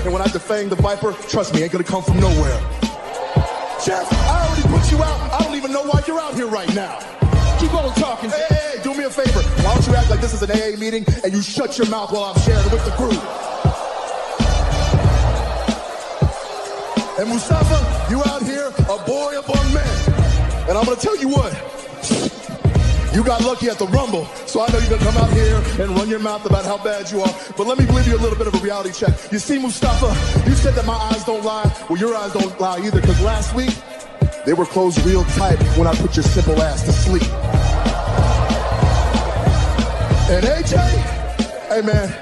and when I defang the Viper, trust me, ain't gonna come from nowhere. Jeff, I already put you out. I don't even know why you're out here right now. Keep on talking. Hey, do me a favor. Why don't you act like this is an AA meeting and you shut your mouth while I'm sharing with the group? And Mustafa, you out here, a boy among men. And I'm gonna tell you what, you got lucky at the Rumble, so I know you're gonna come out here and run your mouth about how bad you are. But let me give you a little bit of a reality check. You see, Mustafa, you said that my eyes don't lie. Well, your eyes don't lie either, because last week, they were closed real tight when I put your simple ass to sleep. And AJ, hey man,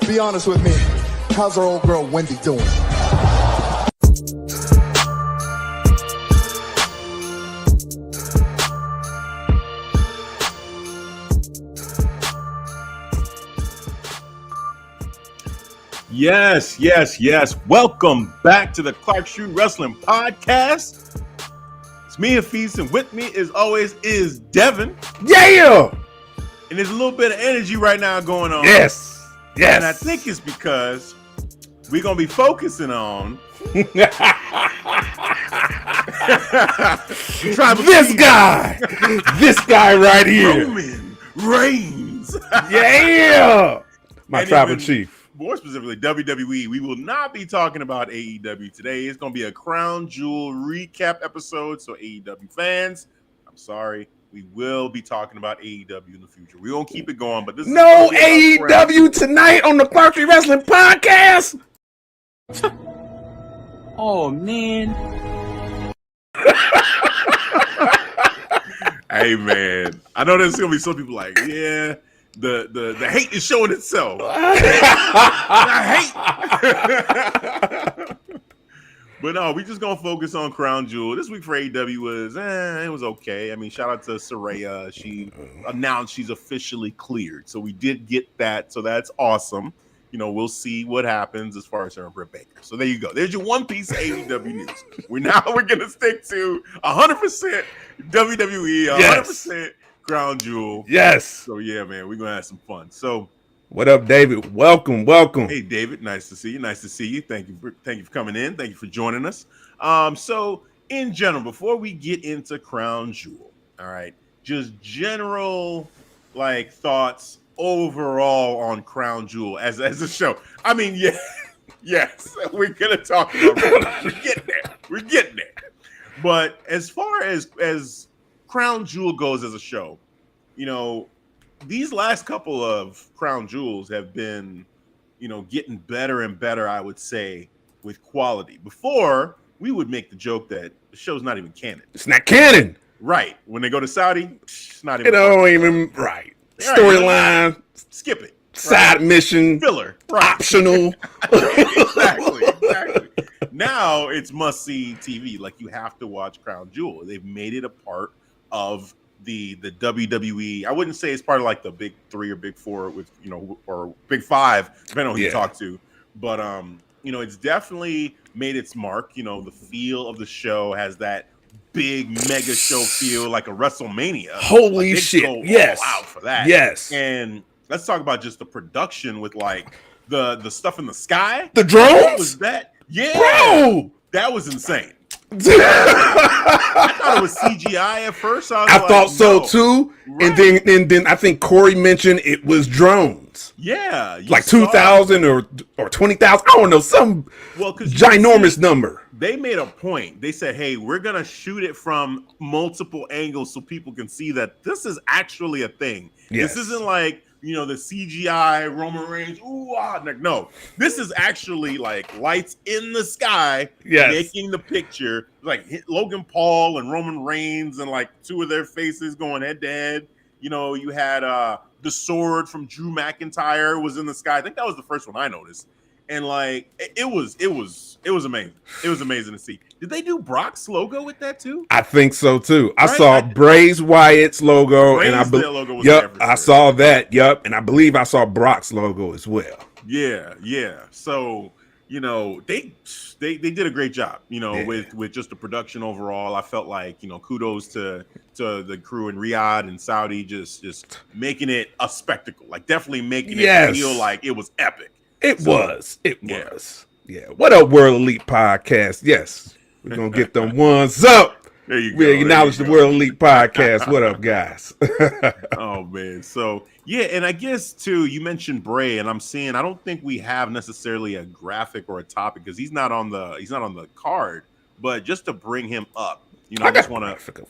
be honest with me. How's our old girl Wendy doing? Yes, yes, yes. Welcome back to the Clark Street Wrestling Podcast. It's me, Hafeez, and with me, as always, is Devin. Yeah! And there's a little bit of energy right now going on. Yes, yes. And I think it's because we're going to be focusing on this guy right here. Roman Reigns. Yeah! My tribal chief. More specifically, WWE. We will not be talking about AEW today. It's going to be a Crown Jewel recap episode. So AEW fans, I'm sorry. We will be talking about AEW in the future. We won't keep it going, but this is no AEW tonight on the Clark Street Wrestling Podcast. Oh man. Hey man, I know there's gonna be some people like, yeah, the hate is showing itself. I hate. But no, we just gonna focus on Crown Jewel. This week for AEW was, it was okay. I mean, shout out to Saraya. She announced she's officially cleared. So we did get that. So that's awesome. You know, we'll see what happens as far as her and Britt Baker. So there you go. There's your one piece of AEW news. We're gonna stick to 100% WWE, 100% Crown Jewel. Yes. So yeah, man, we're gonna have some fun. So what up, David? Welcome. Hey, David. Nice to see you. Thank you for coming in. Thank you for joining us. So in general, before we get into Crown Jewel, all right, just general like thoughts overall on Crown Jewel as a show. I mean, yeah, yes, we're gonna talk about it. We're getting there. But as far as Crown Jewel goes as a show, you know, these last couple of Crown Jewels have been, you know, getting better and better, I would say, with quality. Before, we would make the joke that the show's not even canon. It's not canon. Right. When they go to Saudi, it's not even It don't even, right. Storyline. Skip it. Side mission. Filler. Right. Optional. Exactly. Now it's must-see TV. Like, you have to watch Crown Jewel. They've made it a part of the WWE. I wouldn't say it's part of like the big three or big four with, you know, or big five, depending on who you talk to. But you know, it's definitely made its mark. You know, the feel of the show has that big mega show feel, like a WrestleMania. Holy shit! Yes, out for that. Yes. And let's talk about just the production with like the stuff in the sky. The drones. What was that? Yeah, bro, that was insane. I thought it was CGI at first. I thought so too, right. and then I think Corey mentioned it was drones. Yeah, like 2,000 or 20,000. I don't know, some ginormous number. They made a point. They said, "Hey, we're gonna shoot it from multiple angles so people can see that this is actually a thing. Yes. This isn't like, you know, the CGI Roman Reigns. Ooh, like, no, this is actually like lights in the sky, making the picture. Like Logan Paul and Roman Reigns, and like two of their faces going head to head. You know, you had the sword from Drew McIntyre was in the sky. I think that was the first one I noticed, and like it was amazing. It was amazing to see. Did they do Brock's logo with that too? I think so too. I saw Bray Wyatt's logo, and I believe, I saw that. Yep, and I believe I saw Brock's logo as well. Yeah. So, you know, they did a great job. You know, with just the production overall. I felt like, you know, kudos to the crew in Riyadh and Saudi, just making it a spectacle. Like definitely making it feel like it was epic. It was. Yeah. What up, World Elite Podcast? Yes. We're going to get them ones up. There you go. We acknowledge the World Elite Podcast. What up, guys? Oh, man. So, yeah, and I guess, too, you mentioned Bray, and I don't think we have necessarily a graphic or a topic because he's not on the card, but just to bring him up, I just want to.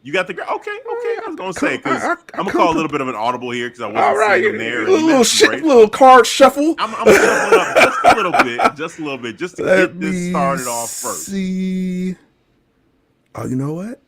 You got the okay. I was gonna say because I'm gonna call a little bit of an audible here because I wasn't seeing him there. Little card shuffle. I'm shuffling up just a little bit, just to get this started off first. See. Oh, you know what?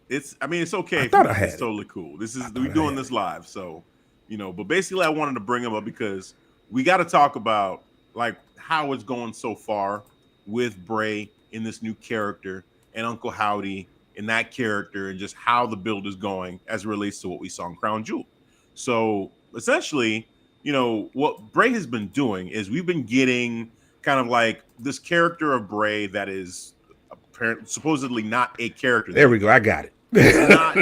It's okay. I thought I had it's totally cool. We're doing this live, so But basically, I wanted to bring him up because we got to talk about like how it's going so far with Bray in this new character and Uncle Howdy in that character and just how the build is going as it relates to what we saw in Crown Jewel. So essentially, what Bray has been doing is we've been getting kind of like this character of Bray that is supposedly not a character. There we go. I got it. I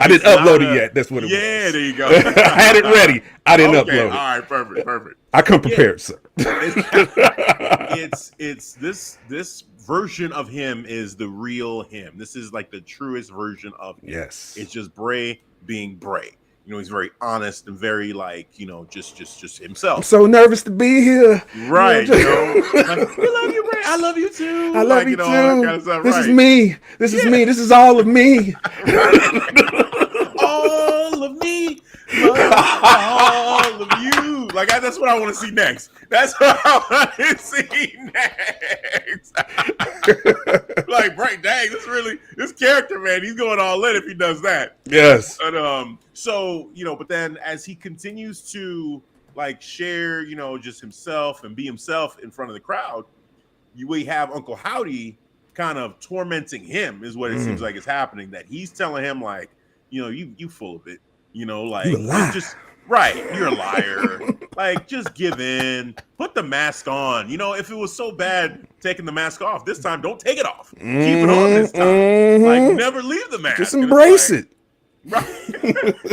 didn't upload it yet. That's what it was. Yeah, there you go. I had it ready. I didn't upload it. All right, perfect. I come prepared, sir. It's this version of him is the real him. This is like the truest version of him. Yes. It's just Bray being Bray. He's very honest and very just himself. I'm so nervous to be here. Right. We love you, Bray. I love you too. I love you too. Kind of stuff, this is me. This is me. This is all of me. All of me. All of you. That's what I want to see next. That's what I want to see next. Bray, dang, this character, man, he's going all in if he does that. Yes. But but then as he continues to share, just himself and be himself in front of the crowd, we have Uncle Howdy kind of tormenting him is what it seems like is happening. That he's telling him you full of it. You're a liar. Just give in. Put the mask on. If it was so bad taking the mask off this time, don't take it off. Keep it on this time. Never leave the mask. Just embrace it. Right.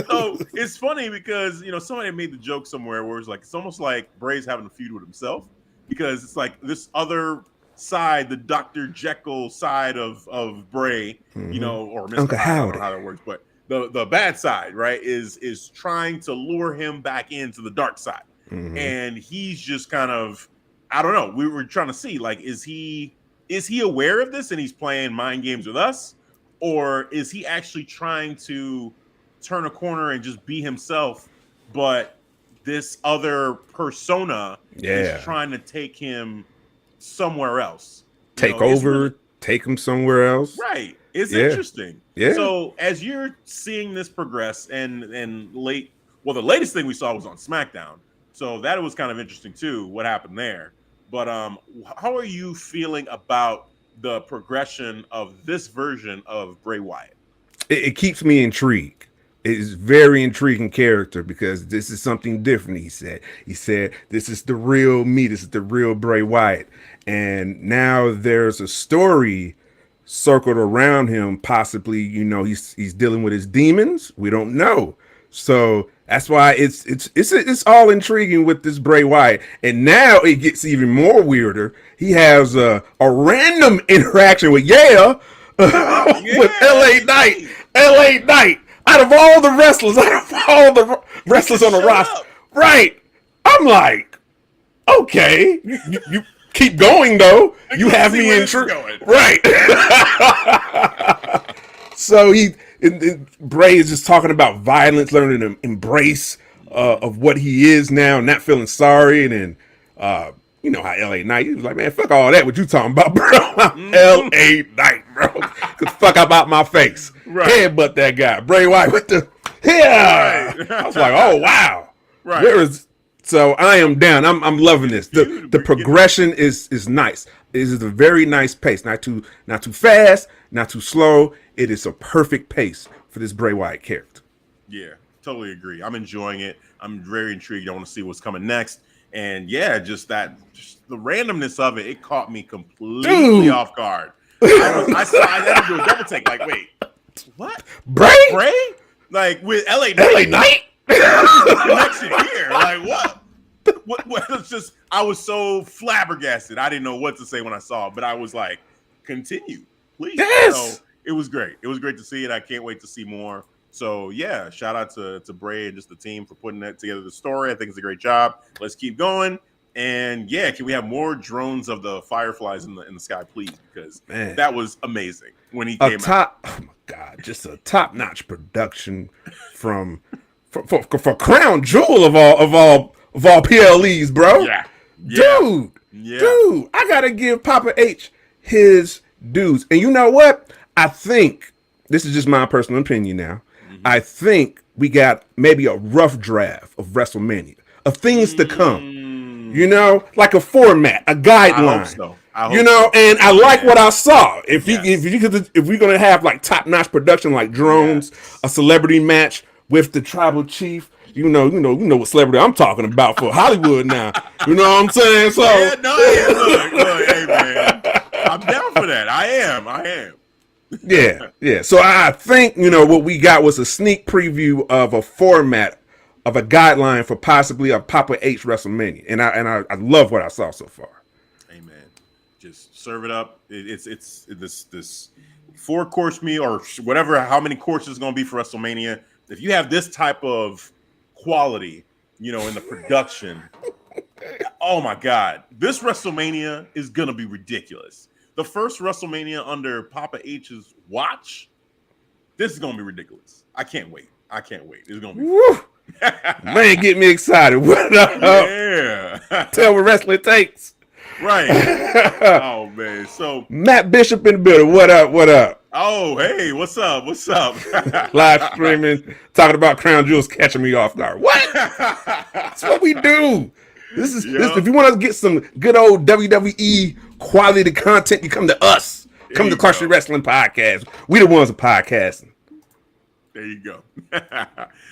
So it's funny because somebody made the joke somewhere where it's almost like Bray's having a feud with himself because it's like this other side, the Dr. Jekyll side of Bray, or Mr. Uncle Hyde, I don't Howdy. know how that works, but the bad side, right, is trying to lure him back into the dark side. And he's just kind of, I don't know. We were trying to see, is he aware of this and he's playing mind games with us? Or is he actually trying to turn a corner and just be himself, but this other persona is trying to take him somewhere else? Take him somewhere else. Right. It's interesting. Yeah. So as you're seeing this progress and the latest thing we saw was on SmackDown. So that was kind of interesting too, what happened there. But how are you feeling about the progression of this version of Bray Wyatt? It keeps me intrigued. It's very intriguing character because this is something different. He said, this is the real me. This is the real Bray Wyatt. And now there's a story circled around him. Possibly, he's dealing with his demons. We don't know. So that's why it's all intriguing with this Bray Wyatt. And now it gets even more weirder. He has a random interaction with with LA Knight. LA Knight. Out of all the wrestlers on the roster. Right. I'm like, okay. You keep going though. You have me intrigued. Right. So Bray is just talking about violence, learning to embrace of what he is now, not feeling sorry. And then, how LA Knight, he was like, man, fuck all that. What you talking about, bro? I'm LA Knight, bro. Get the fuck out my face. Right. Headbutt that guy. Bray Wyatt with the, Right. I was like, oh, wow. Right. So I am down. I'm loving this. The progression is nice. It is a very nice pace. Not too fast, not too slow. It is a perfect pace for this Bray Wyatt character. Yeah, totally agree. I'm enjoying it. I'm very intrigued. I want to see what's coming next. And yeah, just the randomness of it caught me completely off guard. I had to do a double take. Like, wait, what? Bray? Like with LA Knight? LA Knight? Connection here. Like what? it's just I was so flabbergasted. I didn't know what to say when I saw it, but I was like, continue, please. Yes. So it was great. It was great to see it. I can't wait to see more. So yeah, shout out to Bray and just the team for putting that together. The story, I think, is a great job. Let's keep going. And yeah, can we have more drones of the fireflies in the sky, please? Because that was amazing when he came out. Oh my God, just a top-notch production for Crown Jewel of all PLEs, bro. Yeah. Dude, I gotta give Papa H his dues. And you know what? I think this is just my personal opinion now. I think we got maybe a rough draft of WrestleMania, of things to come. You know, like a format, a guideline. I hope so. And I like what I saw. If we're gonna have like top-notch production, like drones, a celebrity match with the tribal chief, you know what celebrity I'm talking about for Hollywood now. You know what I'm saying? So look, hey man, I'm down for that. I am. Yeah. So I think what we got was a sneak preview of a format of a guideline for possibly a Papa H WrestleMania, and I love what I saw so far. Amen. Just serve it up. It's this 4-course meal or whatever, how many courses is going to be for WrestleMania. If you have this type of quality, in the production, oh my God, this WrestleMania is going to be ridiculous. The first WrestleMania under Papa H's watch, this is going to be ridiculous. I can't wait. It's going to be Woo! Man, get me excited. What up? Yeah. Tell what wrestling takes. Right. Oh, man. So Matt Bishop in the building. What up? Oh, hey, what's up? Live streaming, talking about Crown Jewels catching me off guard. What? That's what we do. This is if you want to get some good old WWE quality content, you come to us. Come to Clark Street Wrestling Podcast. We the ones of podcasting. There you go.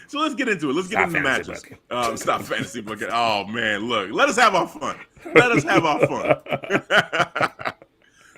So let's get into it. Let's get into the matches. Stop fantasy booking. Oh, man, look. Let us have our fun.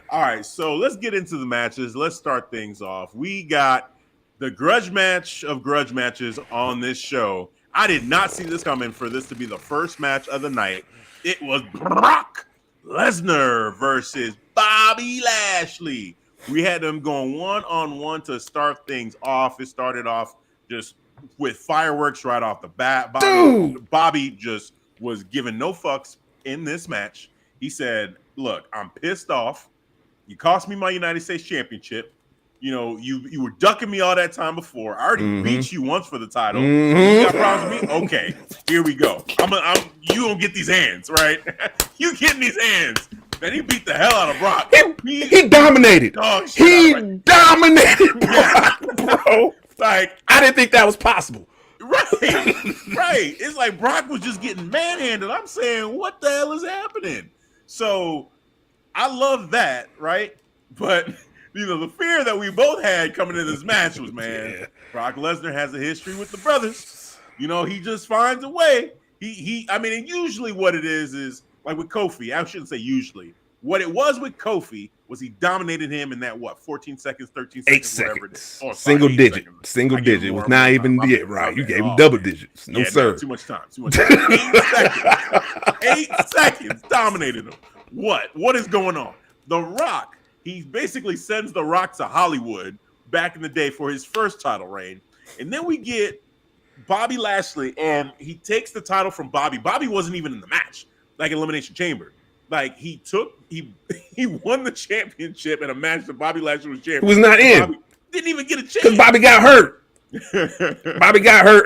All right, so let's get into the matches. Let's start things off. We got the grudge match of grudge matches on this show. I did not see this coming for this to be the first match of the night. It was Brock Lesnar versus Bobby Lashley. We had them going one-on-one to start things off. It started off just with fireworks right off the bat. Bobby just was giving no fucks in this match. He said, look, I'm pissed off. You cost me my United States Championship. You were ducking me all that time before. I already beat you once for the title. You got problems with me? Okay, here we go. You gonna get these hands, right? You getting these hands. Then he beat the hell out of Brock. He dominated. Dominated Brock, bro. Like, I didn't think that was possible. Right. It's like Brock was just getting manhandled. I'm saying, what the hell is happening? So I love that, right? But the fear that we both had coming into this match was, Brock Lesnar has a history with the brothers. He just finds a way. And usually what it is like with Kofi. I shouldn't say usually. What it was with Kofi was he dominated him in that 14 seconds, 13 seconds, 8 seconds. Whatever it is. Oh, sorry, single digit. Seconds. Single digit. It was not even right. You gave him double digits. No, sir. Too much time. 8 seconds. 8 seconds. Dominated him. What is going on? The Rock. He basically sends The Rock to Hollywood back in the day for his first title reign. And then we get Bobby Lashley, and he takes the title from Bobby. Bobby wasn't even in the match, like Elimination Chamber. Like, he won the championship in a match that Bobby Lashley was champion. Who was not in. Bobby didn't even get a chance. Because Bobby got hurt.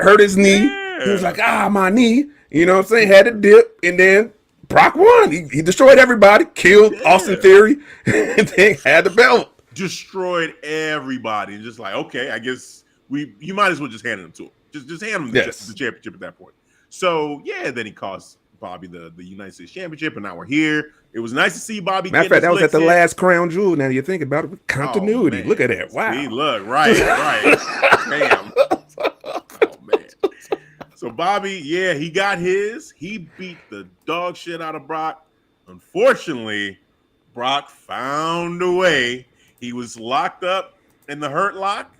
hurt his knee. Yeah. He was like, my knee. You know what I'm saying? Had to dip, and then Brock won. He destroyed everybody, killed Austin Theory, and then had the belt. Destroyed everybody. And just like, okay, I guess you might as well just hand it to him. Just hand him the championship at that point. So, then he cost Bobby the United States Championship, and now we're here. It was nice to see Bobby. Matter of fact, that was at the last Crown Jewel. Now you think about it, with continuity. Look at that. Wow. See, look, right. Damn. Oh, man. So Bobby, he got his. He beat the dog shit out of Brock. Unfortunately, Brock found a way. He was locked up in the Hurt Lock,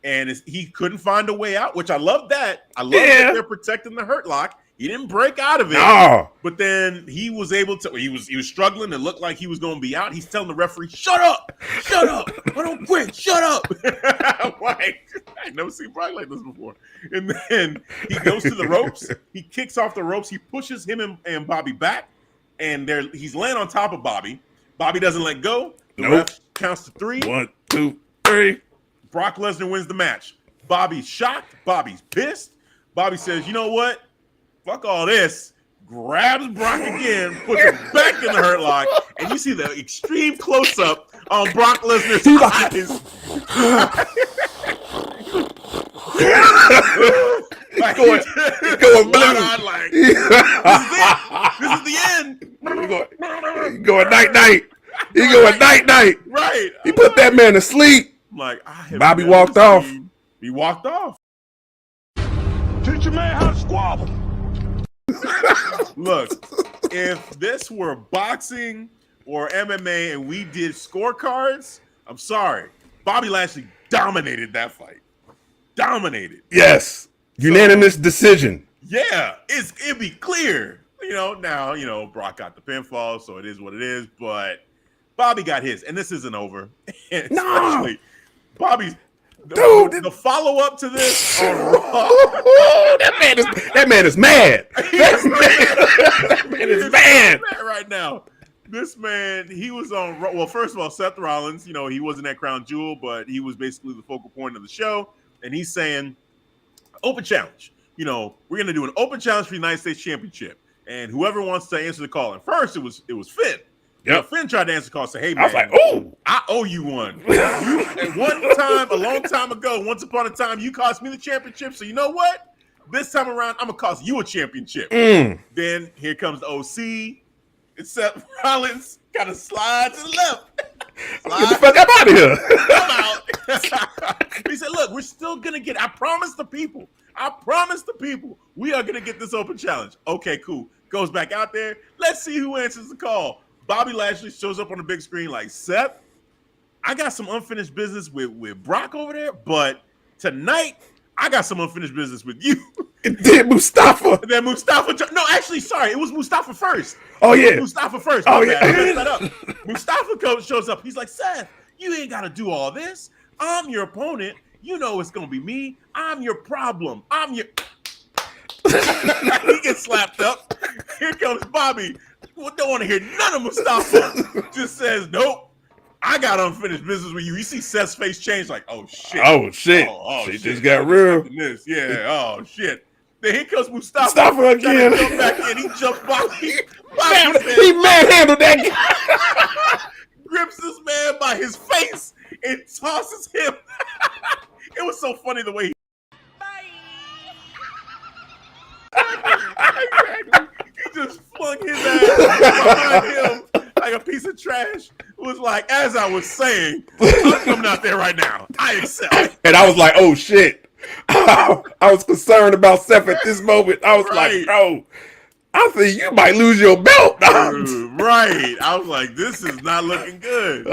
and he couldn't find a way out, which I love that. I love that they're protecting the Hurt Lock. He didn't break out of it. No. But then he was able to. He was struggling. It looked like he was going to be out. He's telling the referee, "Shut up! Shut up! I don't quit. Shut up!" I'm like, I've never seen Brock like this before. And then he goes to the ropes. He kicks off the ropes. He pushes him and Bobby back, and he's laying on top of Bobby. Bobby doesn't let go. The ref counts to 3. 1, 2, 3. Brock Lesnar wins the match. Bobby's shocked. Bobby's pissed. Bobby says, "You know what? Fuck all this." Grabs Brock again, puts him back in the hurt lock, and you see the extreme close-up on Brock Lesnar's eyes. Like, he's going blue. Like, this is the end. He's going night-night. He's going night-night. Right. He put that man to sleep. Like, Bobby walked off. He walked off. Teach a man how to squabble. Look, if this were boxing or MMA and we did scorecards, I'm sorry. Bobby Lashley dominated that fight. Dominated. Yes. Unanimous decision. Yeah, it'd be clear. Now, Brock got the pinfall, so it is what it is, but Bobby got his, and this isn't over. Especially Bobby's the follow-up to this on Raw. that man is mad. That man is mad right now. This man, he was on Raw. Well, first of all, Seth Rollins, he wasn't at Crown Jewel, but he was basically the focal point of the show, and he's saying, open challenge. We're going to do an open challenge for the United States Championship, and whoever wants to answer the call. And first, it was Finn. Yep. Finn tried to answer the call and say, "Hey, man, I was like, oh, I owe you one. At one time, a long time ago, once upon a time, you cost me the championship. So you know what? This time around, I'm going to cost you a championship." Then here comes the OC. It's Seth Rollins. Got to slide to the left. Get the fuck up out of here. Come out. He said, "Look, we're still going to get, I promise the people, we are going to get this open challenge." Okay, cool. Goes back out there. Let's see who answers the call. Bobby Lashley shows up on the big screen like, "Seth, I got some unfinished business with Brock over there, but tonight I got some unfinished business with you." And then Mustafa. No, actually, sorry, it was Mustafa first. Oh yeah, Mustafa first. Oh yeah. I messed that up. Mustafa shows up. He's like, "Seth, you ain't got to do all this. I'm your opponent. You know it's gonna be me. I'm your problem. I'm your." He gets slapped up. Here comes Bobby. Don't want to hear none of Mustafa. Just says, "Nope, I got unfinished business with you." You see Seth's face change, like, "Oh shit, oh shit, shit just got real." Yeah, oh shit. Then here comes Mustafa again. Jump back in. He jumps Bobby. He manhandled that guy. Grips this man by his face and tosses him. It was so funny the way he. Exactly. He just flung his ass behind him like a piece of trash. It was like, as I was saying, I'm coming out there right now. I accept. And I was like, oh shit. I was concerned about Seth at this moment. I was like, bro, I think you might lose your belt. Right. I was like, this is not looking good.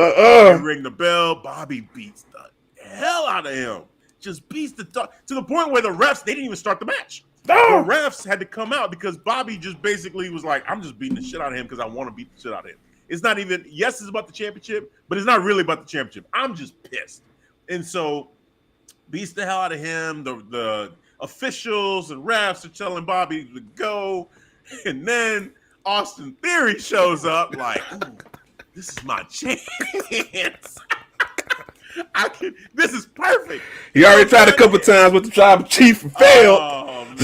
Ring the bell. Bobby beats the hell out of him. Just beats to the point where the refs, they didn't even start the match. The refs had to come out because Bobby just basically was like, "I'm just beating the shit out of him because I want to beat the shit out of him." It's not even, yes, it's about the championship, but it's not really about the championship. I'm just pissed. And so beats the hell out of him. The officials and refs are telling Bobby to go. And then Austin Theory shows up like, "Ooh, this is my chance. This is perfect." He already tried a couple times with the tribal chief and failed. Oh, man.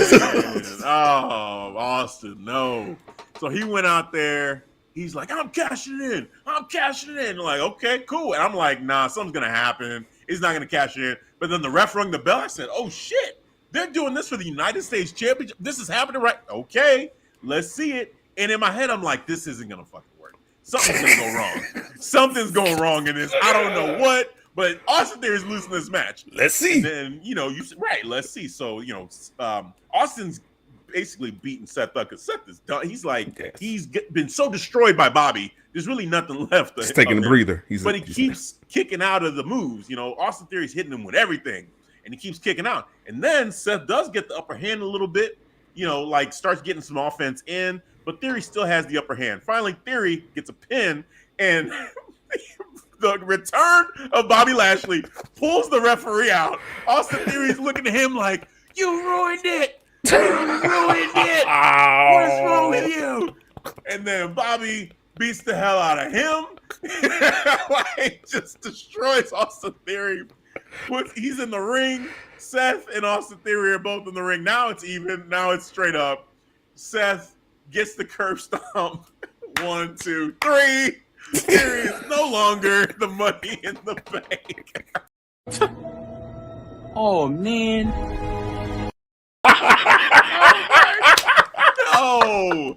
Oh, Austin, no. So he went out there. He's like, "I'm cashing it in. I'm cashing it in." Like, okay, cool. And I'm like, nah, something's going to happen. He's not going to cash it in. But then the ref rung the bell. I said, oh, shit. They're doing this for the United States Championship. This is happening right. Okay, let's see it. And in my head, I'm like, this isn't going to fucking work. Something's going to go wrong. Something's going wrong in this. I don't know what. But Austin Theory is losing this match. Let's see. And then, let's see. So, Austin's basically beating Seth up because Seth is done. He's like, he's been so destroyed by Bobby. There's really nothing left. He's taking a breather. He keeps kicking out of the moves. Austin Theory's hitting him with everything, and he keeps kicking out. And then Seth does get the upper hand a little bit, like starts getting some offense in, but Theory still has the upper hand. Finally, Theory gets a pin, and the return of Bobby Lashley pulls the referee out. Austin Theory's looking at him like, "You ruined it! You ruined it! What's wrong with you?" And then Bobby beats the hell out of him, like just destroys Austin Theory. He's in the ring. Seth and Austin Theory are both in the ring. Now it's even. Now it's straight up. Seth gets the curb stomp. 1, 2, 3. Theory is no longer the money in the bank. Oh man. No.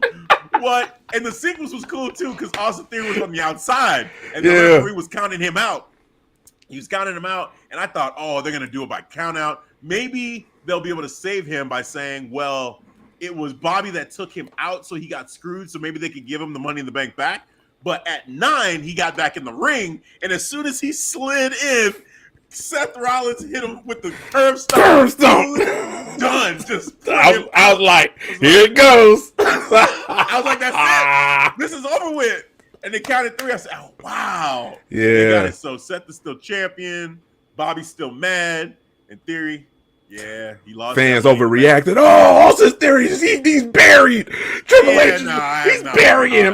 What? And the sequence was cool too because Austin Theory was on the outside and the referee was counting him out. He was counting him out, and I thought, oh, they're gonna do it by count out. Maybe they'll be able to save him by saying, well, it was Bobby that took him out, so he got screwed. So maybe they could give him the money in the bank back. But at 9, he got back in the ring, and as soon as he slid in, Seth Rollins hit him with the curb stomp. Done. Just I was like, here it goes. I was like, that's it. This is over with. And they counted 3. I said, oh, wow. Yeah. They got it. So Seth is still champion. Bobby's still mad. In theory, yeah, he lost. Fans overreacted. Oh, Austin Theory, he's buried. Triple H, he's burying him.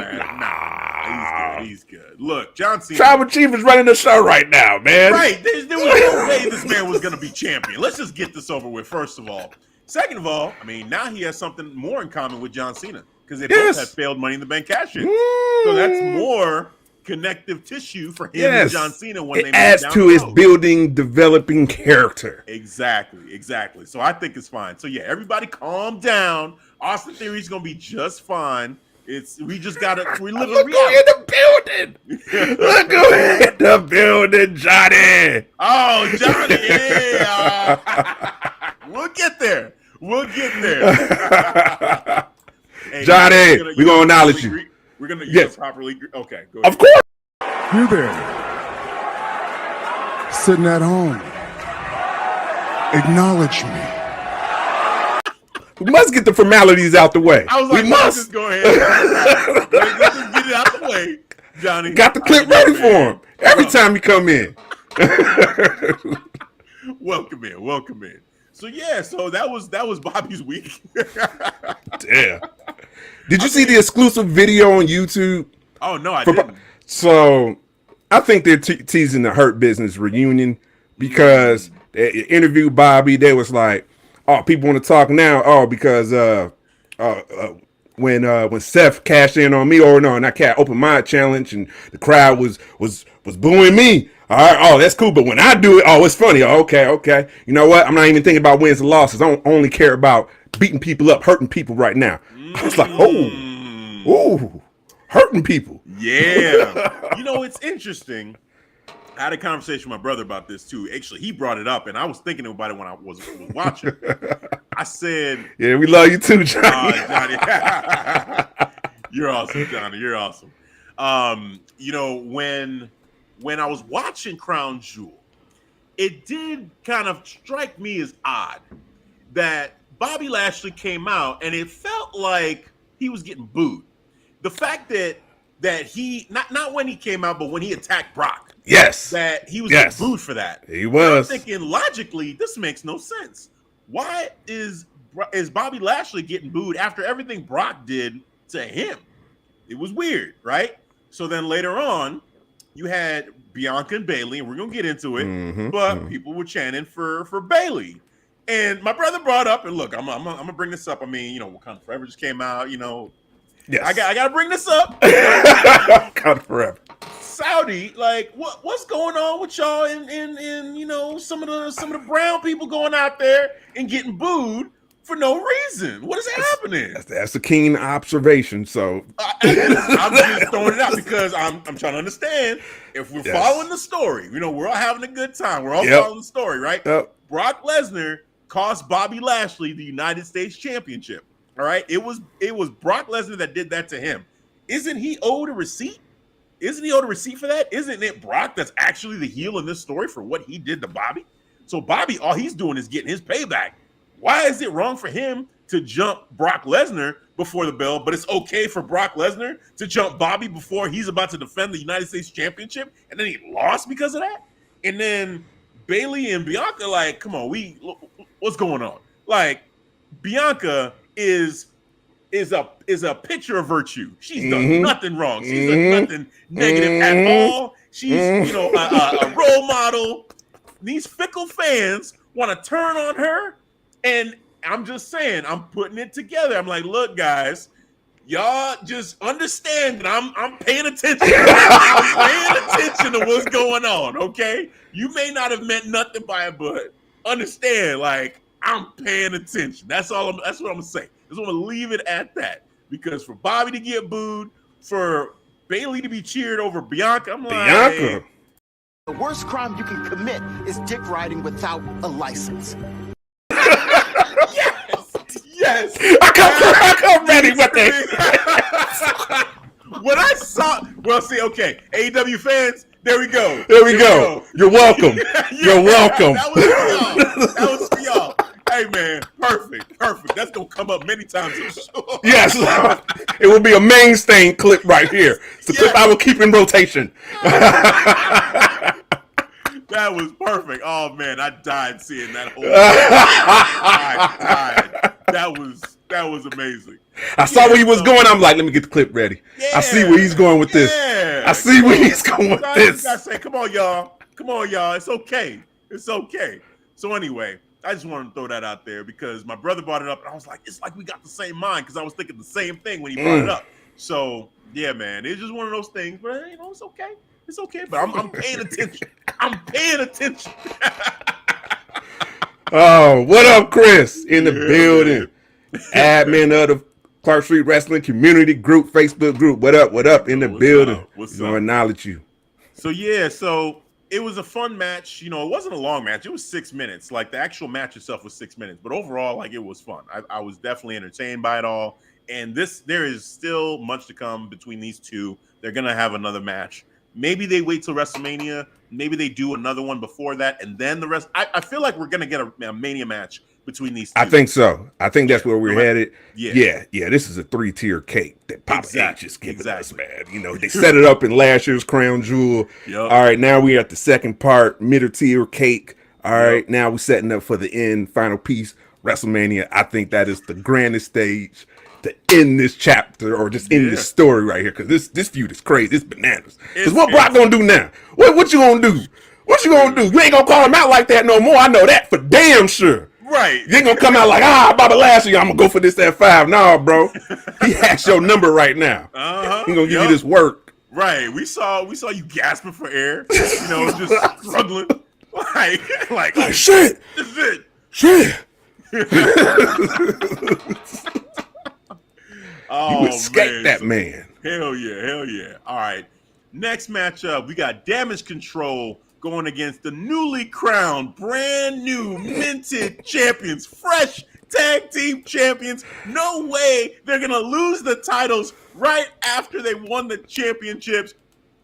He's good. Look, John Cena. Tribal Chief is running the show right now, man. Right. There was no way this man was going to be champion. Let's just get this over with, first of all. Second of all, I mean, now he has something more in common with John Cena because they both had failed Money in the Bank cash-in. So that's more connective tissue for him and John Cena when they adds to his building, developing character. Exactly. So I think it's fine. So yeah, everybody calm down. Austin Theory's going to be just fine. We just gotta. We live in reality. In the building. Look in the building, Johnny. Oh, Johnny. Yeah. We'll get there. Hey, Johnny, we're gonna acknowledge you. We're gonna use properly. Okay, go ahead. Of course. You there, sitting at home. Acknowledge me. We must get the formalities out the way. I was like, we must just go ahead. Let's just get it out the way, Johnny. Got the clip ready for him every time you come in. Welcome in. So yeah, that was Bobby's week. Damn. Did you see the exclusive video on YouTube? Oh no, I didn't. So I think they're teasing the Hurt Business reunion because they interviewed Bobby. They was like, oh, people want to talk now. Oh, because when Seth cashed in on me, and I can't open my challenge, and the crowd was booing me. All right, oh, that's cool. But when I do it, oh, it's funny. Oh, okay. You know what? I'm not even thinking about wins and losses. I only care about beating people up, hurting people right now. I was like, oh, hurting people. Yeah. It's interesting. I had a conversation with my brother about this too. Actually, he brought it up, and I was thinking about it when I was watching. I said, "Yeah, we love you too, Johnny." Johnny. You're awesome, Johnny. You're awesome. When I was watching Crown Jewel, it did kind of strike me as odd that Bobby Lashley came out, and it felt like he was getting booed. The fact that he not when he came out, but when he attacked Brock. Yes. That he was getting booed for that. He was. I'm thinking logically, this makes no sense. Why is Bobby Lashley getting booed after everything Brock did to him? It was weird, right? So then later on, you had Bianca and Bayley, and we're gonna get into it, but people were chanting for Bayley. And my brother brought up, and look, I'm gonna bring this up. I mean, Wakanda Forever just came out, Yes. I gotta bring this up. Wakanda Forever. Saudi, like what's going on with y'all in some of the brown people going out there and getting booed for no reason? What is happening? That's a keen observation. So I'm just throwing it out because I'm trying to understand if we're following the story. We're all having a good time. We're all following the story, right? Yep. Brock Lesnar cost Bobby Lashley the United States Championship. All right, it was Brock Lesnar that did that to him. Isn't he owed a receipt? Isn't he owed a receipt for that? Isn't it Brock that's actually the heel in this story for what he did to Bobby? So Bobby, all he's doing is getting his payback. Why is it wrong for him to jump Brock Lesnar before the bell, but it's okay for Brock Lesnar to jump Bobby before he's about to defend the United States Championship, and then he lost because of that. And then Bayley and Bianca, like, come on, what's going on? Like, Bianca is a picture of virtue. She's done nothing wrong. She's done nothing negative at all. She's a role model. These fickle fans want to turn on her, and I'm just saying, I'm putting it together. I'm like, look, guys, y'all just understand that I'm paying attention. I'm paying attention to what's going on, okay? You may not have meant nothing by it, but understand, like, I'm paying attention. That's what I'm gonna say. I'm gonna leave it at that. Because for Bobby to get booed, for Bayley to be cheered over Bianca, I'm like, Bianca. The worst crime you can commit is dick riding without a license. Yes. I come ready with that. When I saw, well, see, okay, AEW fans, there we go. There we go. You're welcome. You're welcome. That was for y'all. That was for y'all. Hey, man, perfect. That's going to come up many times, I'm sure. Yes. It will be a mainstay clip right here. It's the clip I will keep in rotation. That was perfect. Oh, man, I died seeing that whole I died. That was amazing. I saw where he was going. I'm like, let me get the clip ready. Yeah, I see where he's going with this. I see where he's going with this. I say, come on, y'all. It's okay. So anyway, I just wanted to throw that out there because my brother brought it up, and I was like, it's like we got the same mind because I was thinking the same thing when he brought it up. So yeah, man, it's just one of those things. But it's okay. It's okay. But I'm paying attention. I'm paying attention. Oh, what up, Chris? In the building. Admin of the Clark Street Wrestling Community Group, Facebook group. What up? In the building. What's up? Acknowledge you. So it was a fun match. It wasn't a long match. It was 6 minutes. Like the actual match itself was 6 minutes, but overall, like it was fun. I was definitely entertained by it all. And there is still much to come between these two. They're gonna have another match. Maybe they wait till WrestleMania. Maybe they do another one before that, and then the rest. I feel like we're gonna get a Mania match between these two. I think so. I think that's where we're headed. Yeah. This is a 3-tier cake that Papa H is giving us, man. They set it up in last year's Crown Jewel. Yep. All right, now we're at the second part, middle-tier cake. All right, now we're setting up for the end, final piece, WrestleMania. I think that is the grandest stage to end this chapter or just end this story right here, because this feud is crazy. It's bananas. Because what Brock gonna do now? What you gonna do? What you gonna do? You ain't gonna call him out like that no more. I know that for damn sure. Right. You ain't gonna come out like, Bobby Lashley, I'm gonna go for this at 5. No, bro. He has your number right now. He gonna give you this work. Right. We saw you gasping for air. Just struggling. Like shit. This is it. Shit. Oh, you escaped that man. Hell yeah. All right. Next matchup, we got Damage Control going against the newly crowned, brand new, minted champions, fresh tag team champions. No way they're going to lose the titles right after they won the championships.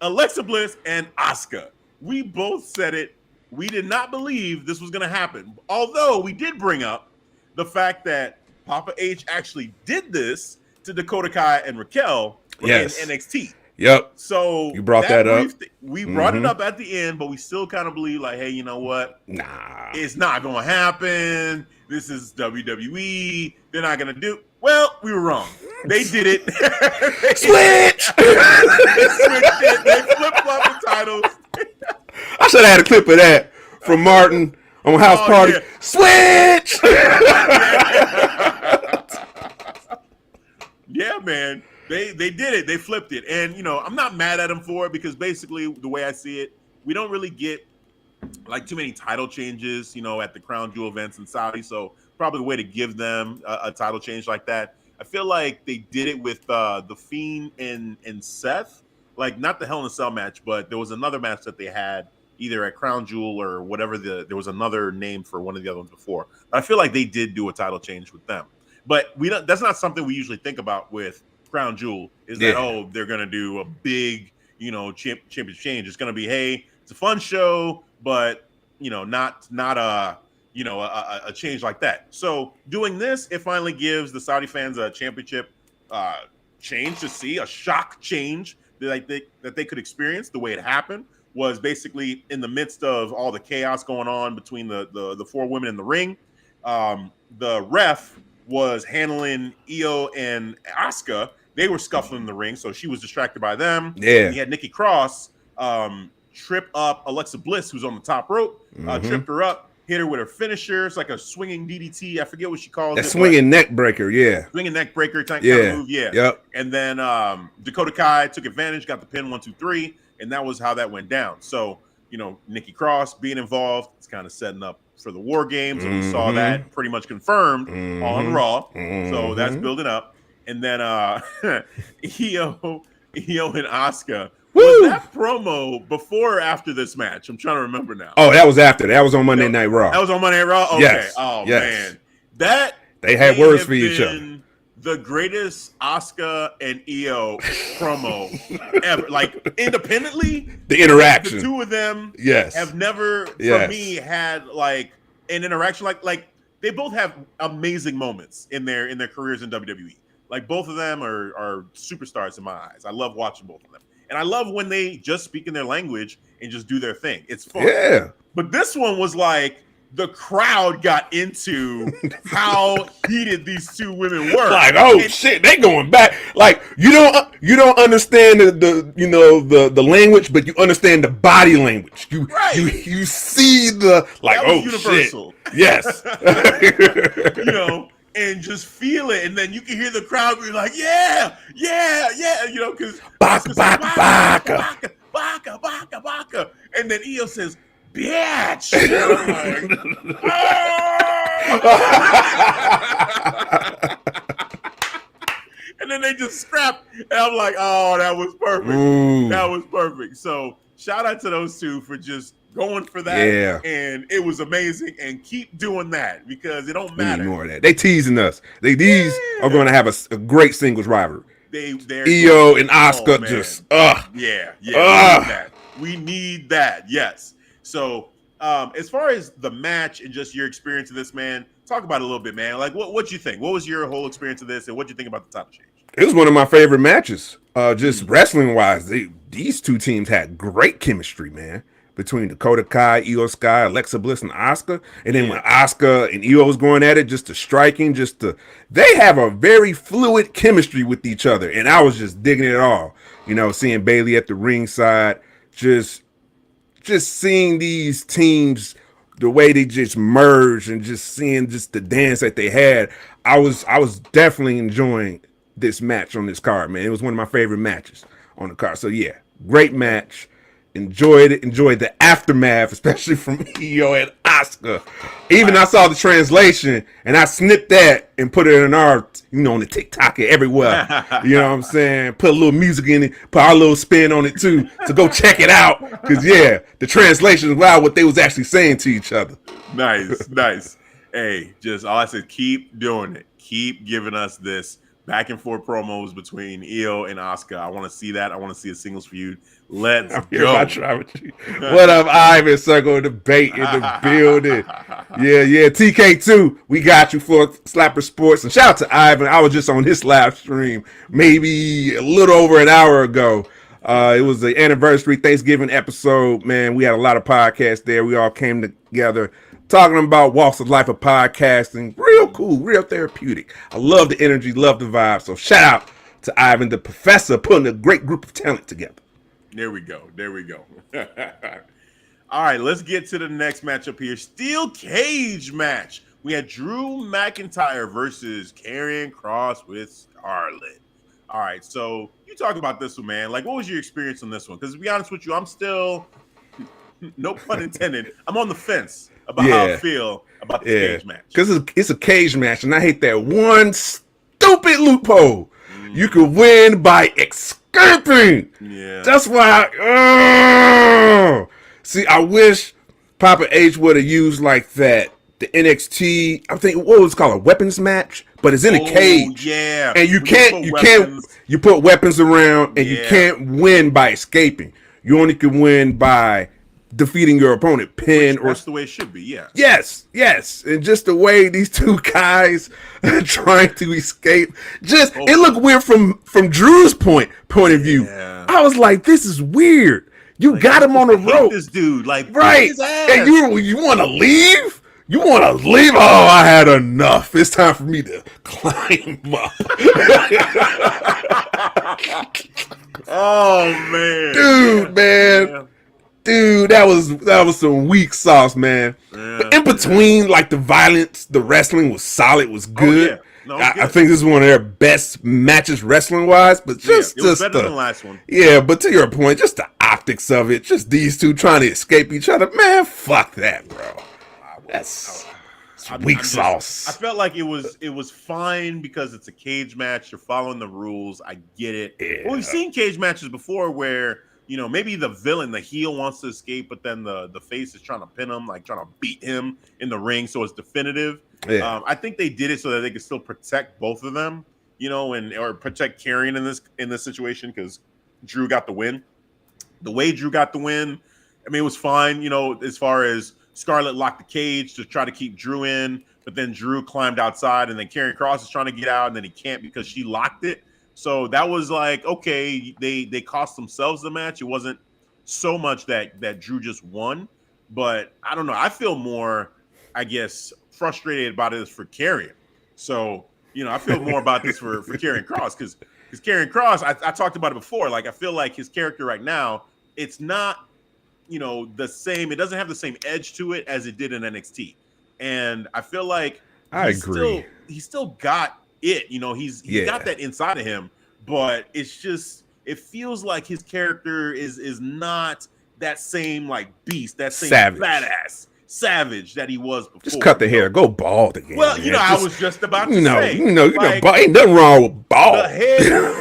Alexa Bliss and Asuka. We both said it. We did not believe this was going to happen. Although we did bring up the fact that Papa H actually did this to Dakota Kai and Raquel in NXT. Yep. So you brought that up. We brought it up at the end, but we still kind of believe like, hey, you know what? Nah. It's not going to happen. This is WWE. They're not going to do. Well, we were wrong. They did it. Switch! They switched it. They flip-flopped the titles. I should have had a clip of that from Martin on House Party. Yeah. Switch! Yeah, man. They did it. They flipped it. And, I'm not mad at them for it because basically the way I see it, we don't really get like too many title changes, at the Crown Jewel events in Saudi. So probably the way to give them a title change like that. I feel like they did it with The Fiend and Seth. Like, not the Hell in a Cell match, but there was another match that they had either at Crown Jewel or whatever. There was another name for one of the other ones before. I feel like they did do a title change with them. But that's not something we usually think about with Crown Jewel, is that, they're going to do a big, championship change. It's going to be, hey, it's a fun show, but, not a change like that. So doing this, it finally gives the Saudi fans a championship change to see, a shock change that they could experience. The way it happened was basically in the midst of all the chaos going on between the four women in the ring. The ref was handling Io and Asuka. They were scuffling in the ring, so she was distracted by them. Yeah. He had Nikki Cross trip up Alexa Bliss, who's on the top rope, tripped her up, hit her with her finisher. It's like a swinging DDT. I forget what she calls it. Swinging neck breaker, yeah. Swinging neck breaker type of move, yeah. Yep. And then Dakota Kai took advantage, got the pin 1, 2, 3, and that was how that went down. So, Nikki Cross being involved, it's kind of setting up for the War Games, and we saw that pretty much confirmed on Raw. So that's building up. And then Io and Asuka. Was that promo before or after this match? I'm trying to remember now. Oh, that was after. That was on Monday Night Raw. That was on Monday Night Raw? Okay. Yes. Oh, yes. man. They had words for each other. The greatest Asuka and Io promo ever. Like, independently, the interaction. The two of them have never, for me, had, like, an interaction. Like they both have amazing moments in their careers in WWE. Like, both of them are superstars in my eyes. I love watching both of them. And I love when they just speak in their language and just do their thing. It's fun. Yeah. But this one was like the crowd got into how heated these two women were. Like, shit, they going back. Like, you don't understand the language, but you understand the body language. You see the like, that was universal. Shit. Yes. And just feel it, and then you can hear the crowd be like, yeah, because baka, baka, and then Io says, bitch, and I'm like, and then they just scrap, and I'm like, oh, that was perfect. That was perfect. So shout out to those two for just going for that, and it was amazing. And keep doing that because it don't matter. We need more of that. They teasing us. These are going to have a great singles rivalry. Io and Asuka We need that. Yes. So as far as the match and just your experience of this, man, talk about it a little bit, man. Like what you think? What was your whole experience of this, and what you think about the title change? It was one of my favorite matches. Just wrestling wise, these two teams had great chemistry, man. Between Dakota Kai, Io Sky, Alexa Bliss, and Asuka. And then when Asuka and Io was going at it, they have a very fluid chemistry with each other. And I was just digging it all. Seeing Bayley at the ringside, just seeing these teams, the way they just merged and just seeing just the dance that they had. I was definitely enjoying this match on this card, man. It was one of my favorite matches on the card. So yeah, great match. Enjoyed the aftermath, especially from Io and Asuka. Even I saw the translation and I snipped that and put it in our, on the TikTok everywhere. You know what I'm saying? Put a little music in it, put our little spin on it too. So go check it out. Cause the translation is wild what they was actually saying to each other. Nice. Hey, just all I said, keep doing it. Keep giving us this back and forth promos between Io and Asuka. I want to see that. I want to see a singles feud. Let's go. What up, Ivan? Circle debate in the building. Yeah. TK2, we got you for Slapper Sports. And shout out to Ivan. I was just on his live stream maybe a little over an hour ago. It was the anniversary Thanksgiving episode. Man, we had a lot of podcasts there. We all came together talking about walks of life of podcasting. Real cool, real therapeutic. I love the energy, love the vibe. So shout out to Ivan, the professor, putting a great group of talent together. There we go. All right, let's get to the next matchup here. Steel cage match. We had Drew McIntyre versus Karrion Kross with Scarlett. All right, so you talk about this one, man. Like, what was your experience on this one? Because to be honest with you, I'm still, no pun intended, I'm on the fence about how I feel about this cage match. Because it's a cage match, and I hate that one stupid loophole. You could win by escaping. Yeah. That's why see, I wish Papa H would have used like that. The NXT, I think what was it called, a weapons match, but it's in a cage. Yeah. And you put weapons around and you can't win by escaping. You only can win by defeating your opponent, pin or that's the way it should be. Yeah. yes, and just the way these two guys are trying to escape, it looked weird from Drew's point of view. I was like, this is weird. You got him on the rope. This dude, like, right? His ass. And you want to leave? You want to leave? Oh, I had enough. It's time for me to climb up. Oh man, dude, man. Dude, that was some weak sauce, man. But in between, like the violence, the wrestling was solid, was good. I think this is one of their best matches wrestling wise. But it was better than the last one. Yeah, but to your point, just the optics of it, just these two trying to escape each other, man. Fuck that, bro. That's weak sauce. I felt like it was fine because it's a cage match. You're following the rules. I get it. Yeah. Well, we've seen cage matches before where, maybe the villain, the heel wants to escape, but then the face is trying to pin him, like trying to beat him in the ring, so it's definitive. Yeah. I think they did it so that they could still protect both of them, or protect Karrion in this situation because Drew got the win. The way Drew got the win, I mean, it was fine, as far as Scarlett locked the cage to try to keep Drew in, but then Drew climbed outside, and then Karrion Kross is trying to get out, and then he can't because she locked it. So that was like, okay, they cost themselves the match. It wasn't so much that Drew just won, but I don't know. I feel more, I guess, frustrated about it for Karrion. So, I feel more about this for Karrion Kross because Karrion Kross, I talked about it before. Like, I feel like his character right now, it's not, the same. It doesn't have the same edge to it as it did in NXT. And I feel like I agree. He still got it. He's got that inside of him, but it's just, it feels like his character is not that same like beast, that same badass savage that he was before. Just cut the hair, go bald again. Well, man. I was just about to say, ain't nothing wrong with bald. The hair,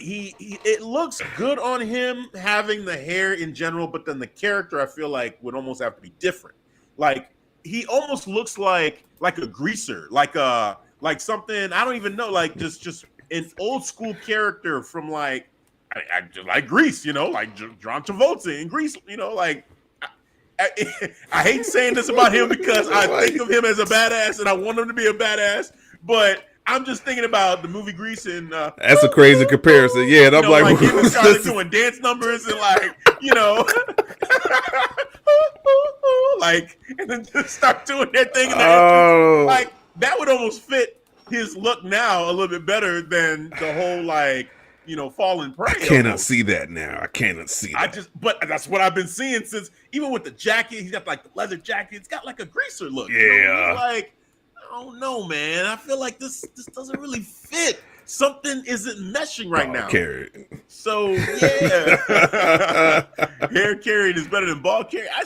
it looks good on him having the hair in general, but then the character I feel like would almost have to be different. Like he almost looks like a greaser, like something I don't even know, like just an old school character from like Grease, like John Travolta in Grease, like. I hate saying this about him because I think of him as a badass and I want him to be a badass, but I'm just thinking about the movie Grease and that's a crazy comparison. Yeah, and I'm like him and Scarlett doing dance numbers and like and then just start doing that thing. Like that would almost fit his look now a little bit better than the whole fallen prey. I cannot see that now. I cannot see that. But that's what I've been seeing since, even with the jacket, he's got like the leather jacket. It's got like a greaser look. Yeah. Like, I don't know, man. I feel like this doesn't really fit. Something isn't meshing right now. Carried. So, yeah. Hair carried is better than ball carried. I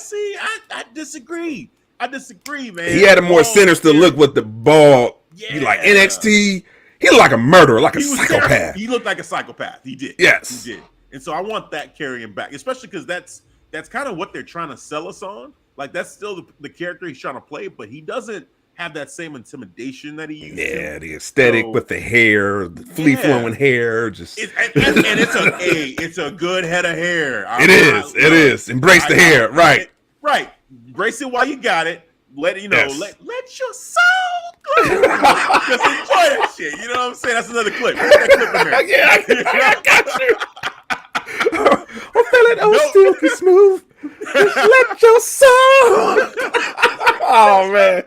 disagree. Man. He had a more sinister look with the ball. Yeah. He like NXT. He looked like a murderer, like a psychopath. He looked like a psychopath. He did. Yes. He did. And so I want that Karrion back, especially because that's kind of what they're trying to sell us on. Like, that's still the character he's trying to play, but he doesn't have that same intimidation that he used to. Yeah, the aesthetic with the hair, the flowing hair. And it's a good head of hair. It is. Embrace the hair. Right. Right. Embrace it while you got it. Let your soul go. Just enjoy that shit. You know what I'm saying? That's another clip. Put that clip in there. Yeah, I got you. I feel it silky smooth. Just let your soul. Oh man.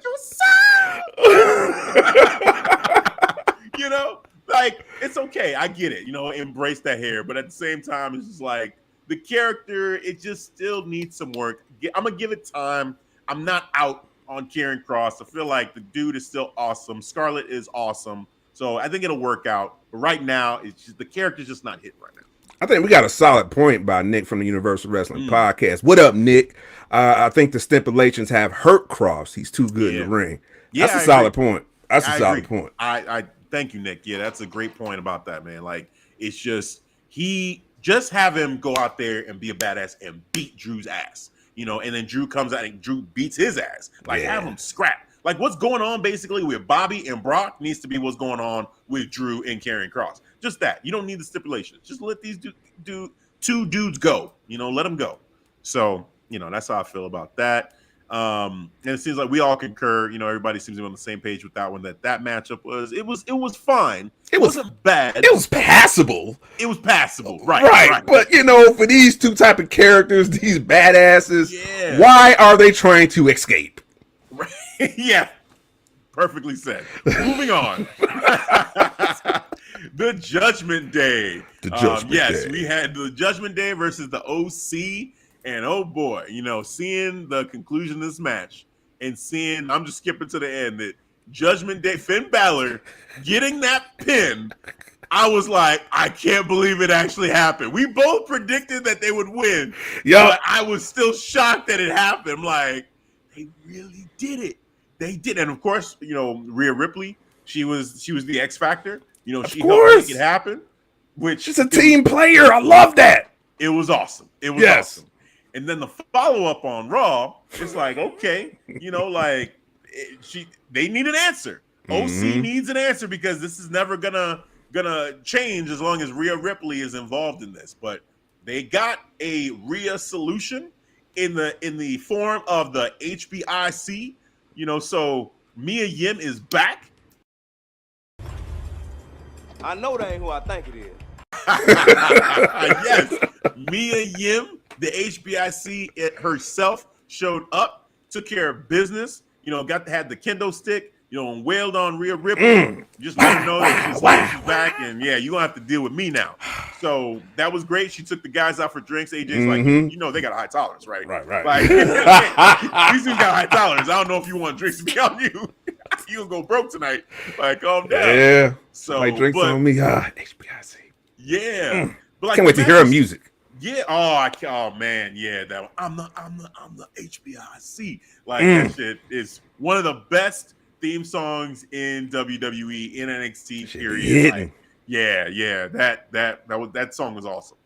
Like, it's okay. I get it. Embrace that hair, but at the same time, it's just like the character. It just still needs some work. I'm gonna give it time. I'm not out on Karrion Kross. I feel like the dude is still awesome. Scarlett is awesome. So I think it'll work out. But right now, it's just the character's just not hitting right now. I think we got a solid point by Nick from the Universal Wrestling Podcast. What up, Nick? I think the stipulations have hurt Kross. He's too good in the ring. That's a solid point. That's a solid point. I thank you, Nick. Yeah, that's a great point about that, man. Like, it's just have him go out there and be a badass and beat Drew's ass. And then Drew comes out and Drew beats his ass. Like, have him scrap. Like, what's going on basically with Bobby and Brock needs to be what's going on with Drew and Karrion Kross. Just that. You don't need the stipulations. Just let these two dudes go. Let them go. So that's how I feel about that. And it seems like we all concur. Everybody seems to be on the same page with that one. That matchup was fine. It wasn't bad. It was passable. It was passable. Right. But for these two type of characters, these badasses, why are they trying to escape? Right. Yeah. Perfectly said. Moving on. The Judgment Day. Yes, we had the Judgment Day versus the OC. And oh boy, seeing the conclusion of this match and seeing, I'm just skipping to the end, that Judgment Day, Finn Balor getting that pin, I was like, I can't believe it actually happened. We both predicted that they would win, but I was still shocked that it happened. I'm like, they really did it. They did. And of course, Rhea Ripley, she was the X Factor. She helped make it happen. Which she's a team player. I love that. It was awesome. It was awesome. And then the follow-up on Raw, it's like, okay, they need an answer. OC needs an answer because this is never gonna change as long as Rhea Ripley is involved in this. But they got a Rhea solution in the form of the HBIC. So Mia Yim is back. I know that ain't who I think it is. Yes, Mia Yim, the HBIC herself, showed up, took care of business. Had the kendo stick. And wailed on Rhea Ripley. Just let her know that she's back, and you're gonna have to deal with me now. So that was great. She took the guys out for drinks. AJ's like, they got a high tolerance, right? Right. Like, these dudes got high tolerance. I don't know if you want drinks to be on you. You gonna go broke tonight. Like, calm down. Yeah. So like drinks on me. HBIC. Yeah. But like, can't wait to hear her music. Yeah. Oh man. Yeah. That one. I'm the HBIC. Like that shit is one of the best theme songs in WWE in NXT period. Like, that song was awesome.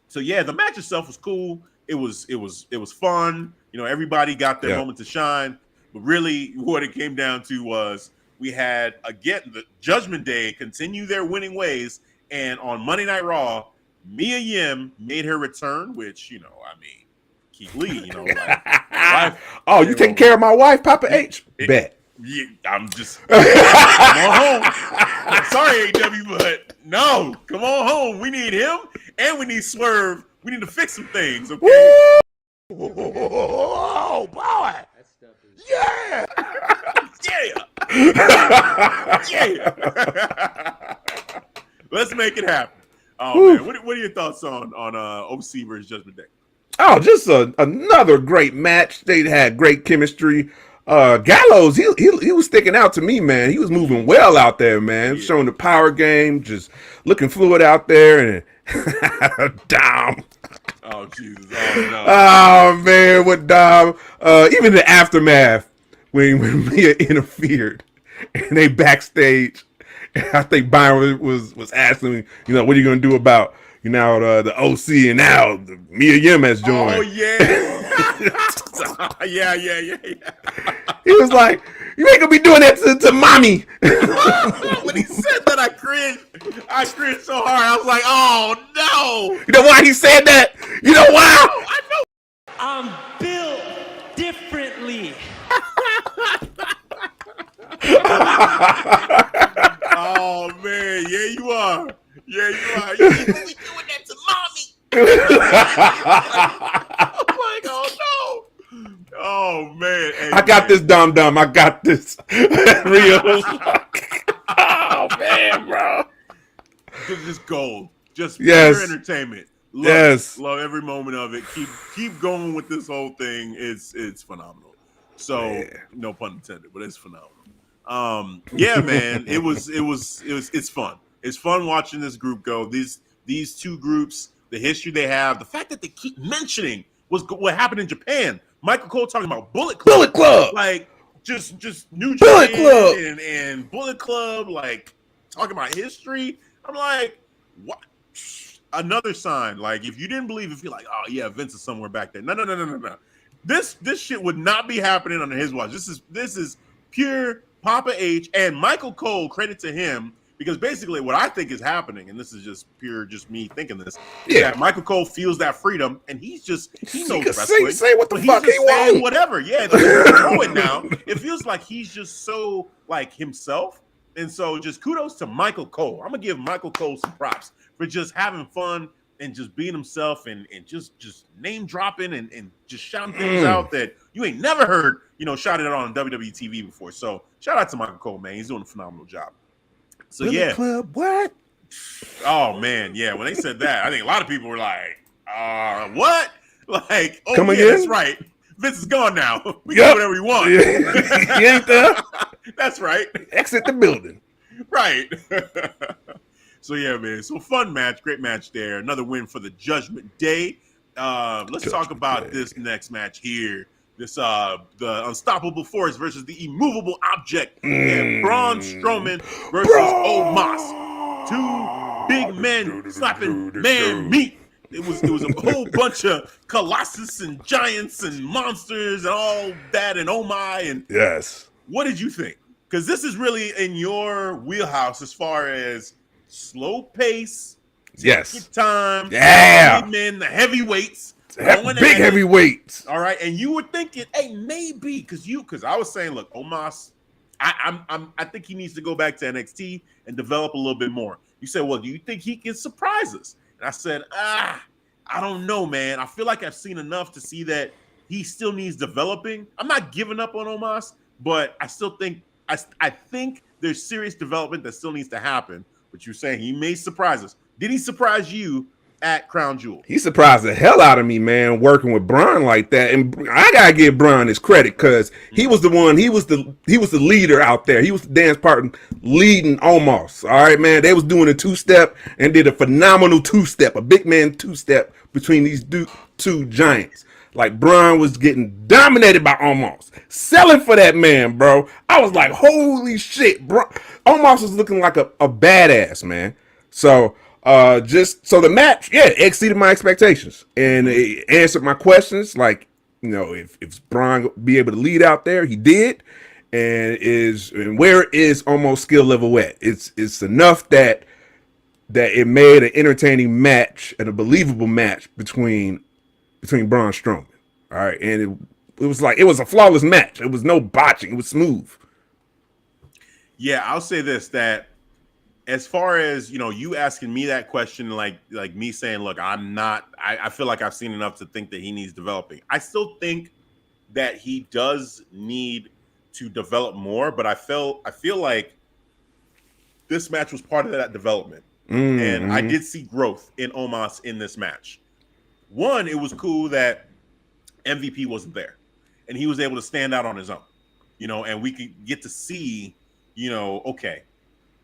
So the match itself was cool. It was fun. Everybody got their moment to shine. But really, what it came down to was we had again the Judgment Day continue their winning ways, and on Monday Night Raw, Mia Yim made her return, which Keith Lee, wife, you taking care of my wife, Papa H? Bet. Yeah, I'm just come on home. Sorry, AW, but no, come on home. We need him, and we need Swerve. We need to fix some things, okay? Oh boy! Yeah, yeah. Let's make it happen. Oh man, what are your thoughts on OC versus Judgment Day? Oh, just another great match. They had great chemistry. Gallows, he was sticking out to me, man. He was moving well out there, man. Showing the power game, just looking fluid out there, and Dom. Oh Jesus! Oh no! Oh man, what Dom? Even the aftermath when Mia interfered, and they backstage. I think Byron was asking, what are you going to do about, the OC, and now Mia Yim has joined. Oh, yeah. Yeah. He was like, you ain't going to be doing that to mommy. When he said that, I cringed so hard. I was like, oh, no. You know why he said that? You know why? I know. I'm built differently. Oh man, yeah you are. You be doing that to mommy. I'm like, oh no. Oh man. Hey, I got this, Dom. I got this. Real. Oh man, bro. Just gold. Just pure entertainment. Love every moment of it. Keep going with this whole thing. It's phenomenal. So no pun intended, but it's phenomenal. Man, it's fun. It's fun watching this group go. These two groups, the history they have, the fact that they keep mentioning what happened in Japan. Michael Cole talking about Bullet Club, like just New Bullet Japan Club and Bullet Club, like talking about history. I'm like, what? Another sign. Like if you didn't believe, if you're like, oh yeah, Vince is somewhere back there. No. This shit would not be happening under his watch. This is pure Papa H and Michael Cole. Credit to him because basically what I think is happening, and this is just me thinking this, is Yeah. that Michael Cole feels that freedom, and he knows He can wrestling. say what the but fuck he's he just saying wants. whatever. Yeah, like, he's going now. It feels like he's just so like himself, and so just kudos to Michael Cole. I'm gonna give Michael Cole some props for just having fun and just being himself and just name dropping and just shouting things out that you ain't never heard, shouted out on WWE TV before. So shout out to Michael Cole, man. He's doing a phenomenal job. So Billy Club, what? Oh man, yeah. When they said that, I think a lot of people were like, what? Like, oh Come yeah, again? that's right. Vince is gone now. We can do whatever we want. He ain't there. That's right. Exit the building. Right. So yeah, man. So fun match, great match there. Another win for the Judgment Day. Let's talk about this next match here. This the Unstoppable Force versus the Immovable Object. And Braun Strowman versus Omos. Two big men slapping man meat. It was a whole bunch of Colossus and giants and monsters and all that and oh my and yes. What did you think? Because this is really in your wheelhouse as far as slow pace, yes, time, yeah, men, the heavyweights, big heavyweights. All right, and you were thinking, hey, maybe because I was saying, look, Omos, I think he needs to go back to NXT and develop a little bit more. You said, well, do you think he can surprise us? And I said, I don't know, man. I feel like I've seen enough to see that he still needs developing. I'm not giving up on Omos, but I still think I think there's serious development that still needs to happen. But you're saying he may surprise us. Did he surprise you at Crown Jewel? He surprised the hell out of me, man, working with Braun like that. And I gotta give Braun his credit because he was the one. He was the leader out there. He was the dance partner leading Omos. All right, man. They was doing a 2-step and did a phenomenal 2-step, a big man 2-step between these two giants. Like Braun was getting dominated by Omos, selling for that man, bro. I was like, holy shit, bro. Omos was looking like a badass, man. So just so the match, exceeded my expectations and it answered my questions. Like, if Braun be able to lead out there, he did. And where is Omos skill level at? It's enough that it made an entertaining match and a believable match between Braun Strowman. All right. And it was a flawless match. It was no botching. It was smooth. Yeah, I'll say this, that as far as, you asking me that question, like me saying, look, I feel like I've seen enough to think that he needs developing. I still think that he does need to develop more, but I feel like this match was part of that development. Mm-hmm. And I did see growth in Omos in this match. One, it was cool that MVP wasn't there and he was able to stand out on his own, and we could get to see, okay,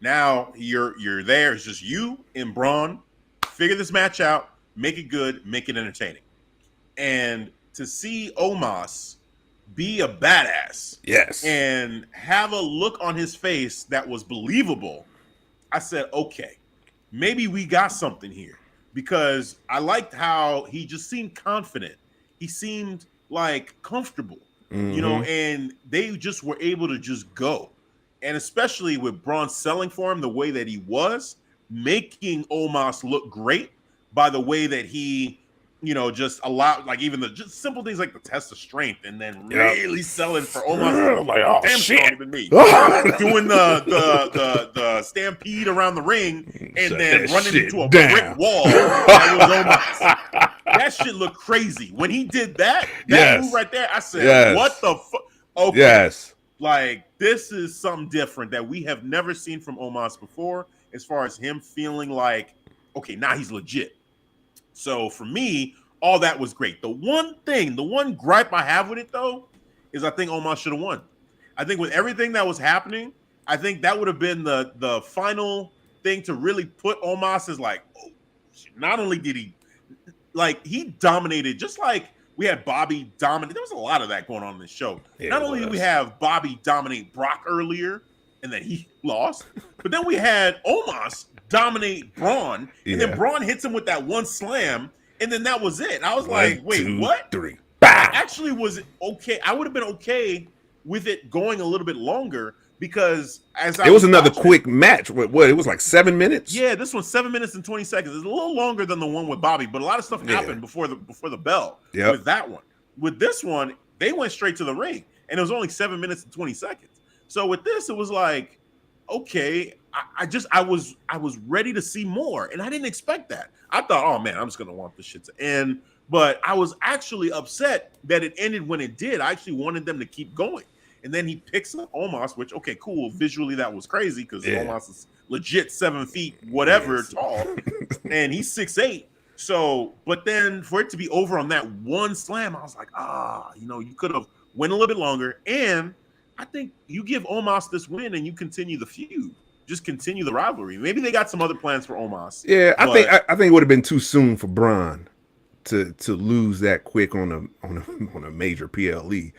now you're there. It's just you and Braun. Figure this match out, make it good, make it entertaining. And to see Omos be a badass, yes, and have a look on his face that was believable, I said, okay, maybe we got something here. Because I liked how he just seemed confident. He seemed like comfortable, and they just were able to just go. And especially with Braun selling for him the way that he was, making Omos look great by the way that he, just allowed, like even the just simple things like the test of strength, and then really selling for Omos. Like, oh, damn shit. stronger than me. Doing the stampede around the ring and then running into a brick wall. That shit looked crazy. When he did that move right there, I said, what the fuck? Okay. Yes. Like, this is something different that we have never seen from Omos before, as far as him feeling like, okay, now he's legit. So for me, all that was great. The one gripe I have with it, though, is I think Omos should have won. I think with everything that was happening, I think that would have been the final thing to really put Omos as like, oh, not only did he dominated, just like we had Bobby dominate. There was a lot of that going on in this show. Not only did we have Bobby dominate Brock earlier and then he lost, but then we had Omos dominate Braun, and then Braun hits him with that one slam, and then that was it. I was like, wait, 2, what? 3. Actually was okay. I would have been okay with it going a little bit longer, because as it was another watching, quick match. What? It was like 7 minutes. Yeah, this one's 7 minutes and 20 seconds. It's a little longer than the one with Bobby, but a lot of stuff happened before the bell. Yep. With that one, with this one, they went straight to the ring, and it was only 7 minutes and 20 seconds. So with this, it was like, okay, I was ready to see more, and I didn't expect that. I thought, oh man, I'm just gonna want this shit to end. But I was actually upset that it ended when it did. I actually wanted them to keep going. And then he picks up Omos, which, okay, cool. Visually, that was crazy because Omos is legit 7 feet, whatever, tall. And he's 6'8". So, but then for it to be over on that one slam, I was like, you could have went a little bit longer. And I think you give Omos this win and you continue the feud. Just continue the rivalry. Maybe they got some other plans for Omos. Yeah, I think it would have been too soon for Braun to lose that quick on a major PLE